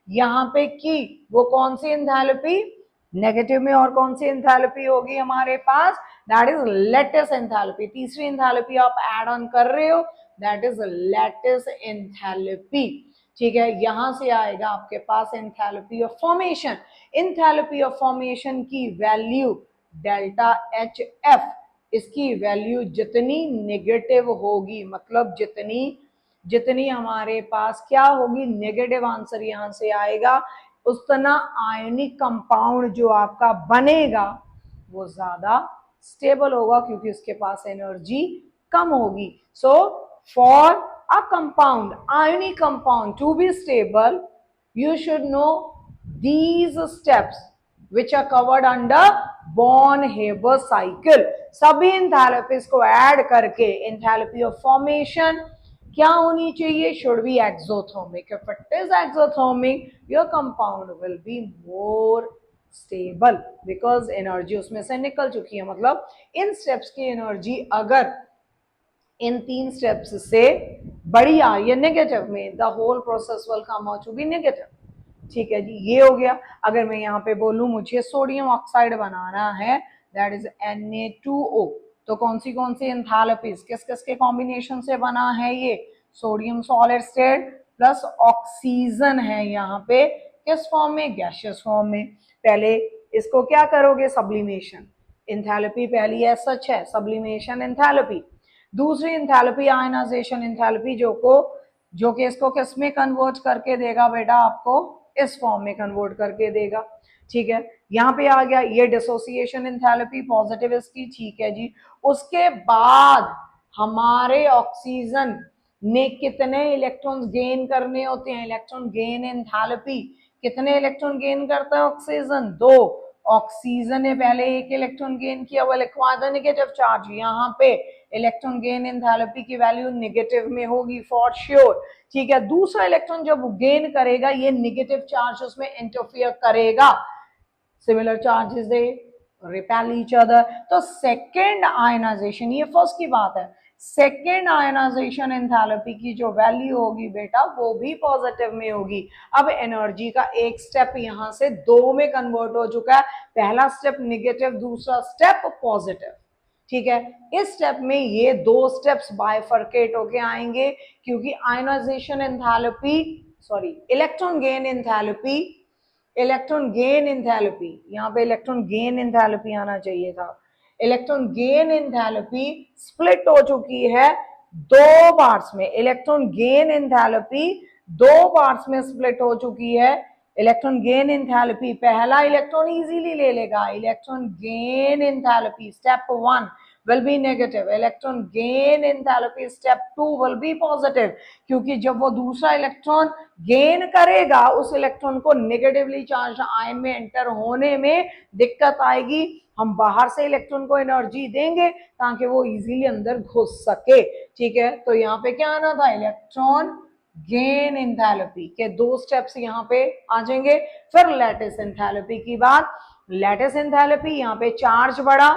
यहाँ पे की वो कौन सी एंथैल्पी? नेगेटिव में। और कौन सी एंथैल्पी होगी हमारे पास? That is lattice enthalpy. तीसरी एंथैल्पी आप ऐड ऑन कर रहे हो, दैट इज लैटिस एंथैल्पी। ठीक है, यहां से आएगा आपके पास enthalpy of formation. Enthalpy of formation की वैल्यू डेल्टा एच एफ, इसकी वैल्यू जितनी नेगेटिव होगी मतलब जितनी हमारे पास क्या होगी, नेगेटिव आंसर यहां से आएगा, उतना आयनिक कंपाउंड जो आपका बनेगा वो ज्यादा स्टेबल होगा क्योंकि उसके पास एनर्जी कम होगी। So for a compound, ionic compound to be stable, you should know these steps which are covered under Born-Haber cycle। सभी एंथैल्पीज को ऐड करके एंथैल्पी ऑफ फॉर्मेशन क्या होनी चाहिए? should be exothermic। if it is exothermic your compound will be more stable because energy उसमें से निकल चुकी है। मतलब इन स्टेप्स की एनर्जी अगर इन 3 स्टेप्स से बड़ी आ रही है नेगेटिव में, the whole process will come out to be negative. ठीक है जी, ये हो गया। अगर मैं यहाँ पे बोलूं मुझे सोडियम ऑक्साइड बनाना है दैट इज Na2O, तो कौन सी एंथैल्पीज किस किस के कॉम्बिनेशन से बना है? ये sodium solid state plus oxygen है यहाँ पे, किस फॉर्म में? गैसियस फॉर्म में। पहले इसको क्या करोगे? सब्लिमेशन एंथैल्पी पहली है, सच है, सब्लिमेशन एंथैल्पी। दूसरी एंथैल्पी आयनाइजेशन एंथैल्पी जो कि इसको किस में कन्वर्ट करके देगा बेटा? आपको इस फॉर्म में कन्वर्ट करके देगा। ठीक है, यहाँ पे आ गया ये डिसोसिएशन एंथैल्पी, पॉजिटिव इसकी। ठीक है जी, उसके बाद हमारे ऑक्सीजन ने कितने इलेक्ट्रॉन्स गेन करने होते हैं, इलेक्ट्रॉन गेन एंथैल्पी, कितने इलेक्ट्रॉन गेन करता है ऑक्सीजन, 2। ऑक्सीजन ने पहले एक इलेक्ट्रॉन गेन किया, वो लिखवा द नेगेटिव चार्ज, यहाँ पे इलेक्ट्रॉन गेन एंथैल्पी की वैल्यू नेगेटिव में होगी फॉर श्योर, ठीक है। दूसरा इलेक्ट्रॉन जब गेन करेगा ये नेगेटिव चार्ज उसमें इंटरफियर करेगा, similar charges they repel each other. तो सेकेंड आयनाइजेशन, ये फर्स्ट की बात है, सेकेंड आयनाइजेशन एंथैल्पी की जो वैल्यू होगी बेटा वो भी पॉजिटिव में होगी। अब एनर्जी का एक स्टेप यहां से 2 में कन्वर्ट हो चुका है, पहला स्टेप नेगेटिव, दूसरा स्टेप पॉजिटिव, ठीक है। इस स्टेप में ये 2 स्टेप्स बाइफर्केट होके आएंगे, क्योंकि ionization enthalpy, sorry electron gain enthalpy, electron gain enthalpy, यहाँ पे इलेक्ट्रॉन गेन एंथैल्पी आना चाहिए था, इलेक्ट्रॉन गेन एंथैल्पी स्प्लिट हो चुकी है 2 पार्ट्स में, इलेक्ट्रॉन गेन एंथैल्पी 2 पार्ट्स में स्प्लिट हो चुकी है। इलेक्ट्रॉन गेन एंथैल्पी, पहला इलेक्ट्रॉन इजीली ले लेगा, electron gain enthalpy step 1 will be negative, electron gain enthalpy step 2 will be positive, क्योंकि जब वो दूसरा इलेक्ट्रॉन गेन करेगा उस इलेक्ट्रॉन को नेगेटिवली चार्ज आयन में एंटर होने में दिक्कत आएगी, हम बाहर से इलेक्ट्रॉन को एनर्जी देंगे ताकि वो इजीली अंदर घुस सके, ठीक है। तो यहाँ पे क्या आना था, इलेक्ट्रॉन गेन एंथैल्पी के 2 स्टेप्स यहाँ पे आ जाएंगे। फिर लैटिस एंथैल्पी की बात, लैटिस एंथैल्पी यहाँ पे चार्ज बढ़ा,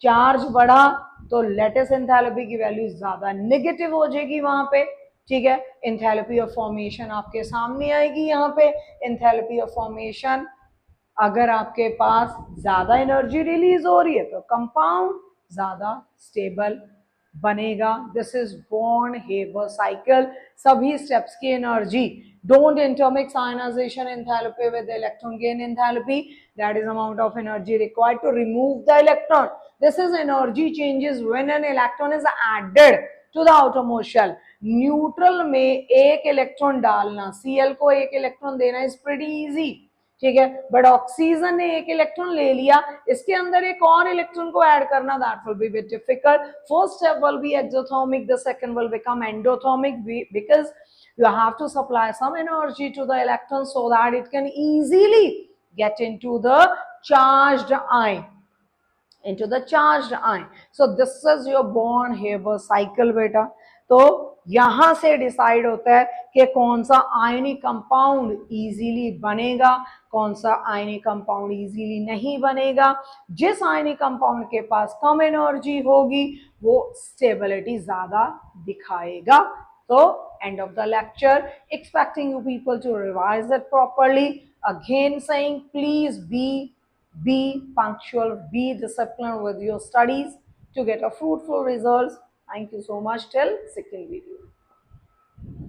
चार्ज बढ़ा तो लैटिस एंथैल्पी की वैल्यू ज्यादा नेगेटिव हो जाएगी वहां पे, ठीक है। एंथैल्पी ऑफ फॉर्मेशन आपके सामने आएगी, यहाँ पे एंथैल्पी ऑफ फॉर्मेशन, अगर आपके पास ज्यादा एनर्जी रिलीज हो रही है तो कंपाउंड ज्यादा स्टेबल बनेगा। This is Born Haber cycle, सभी स्टेप्स की energy, don't intermix ionization enthalpy with the electron gain enthalpy, that is amount of energy required to remove the electron, this is energy changes when an electron is added to the outermost shell। Neutral में एक electron डालना, Cl को एक electron देना is pretty easy, ठीक है, but oxygen ने एक इलेक्ट्रॉन ले लिया, इसके अंदर एक और इलेक्ट्रॉन को ऐड करना that will B bit difficult. First step will be exothermic, the second will become endothermic, because you have to supply some energy to the electron so that it can easily get into the charged ion, into the charged ion। So this is your Born-Haber cycle बेटा। तो यहां से decide होता है कि कौन सा ionic compound easily बनेगा, कौन सा आयनिक कंपाउंड इजीली नहीं बनेगा। जिस आयनिक कंपाउंड के पास कम एनर्जी होगी वो स्टेबिलिटी ज्यादा दिखाएगा। So end of the lecture, expecting you people to revise it properly, again saying please be punctual, be disciplined with your studies to get a fruitful results। Thank you so much till second video।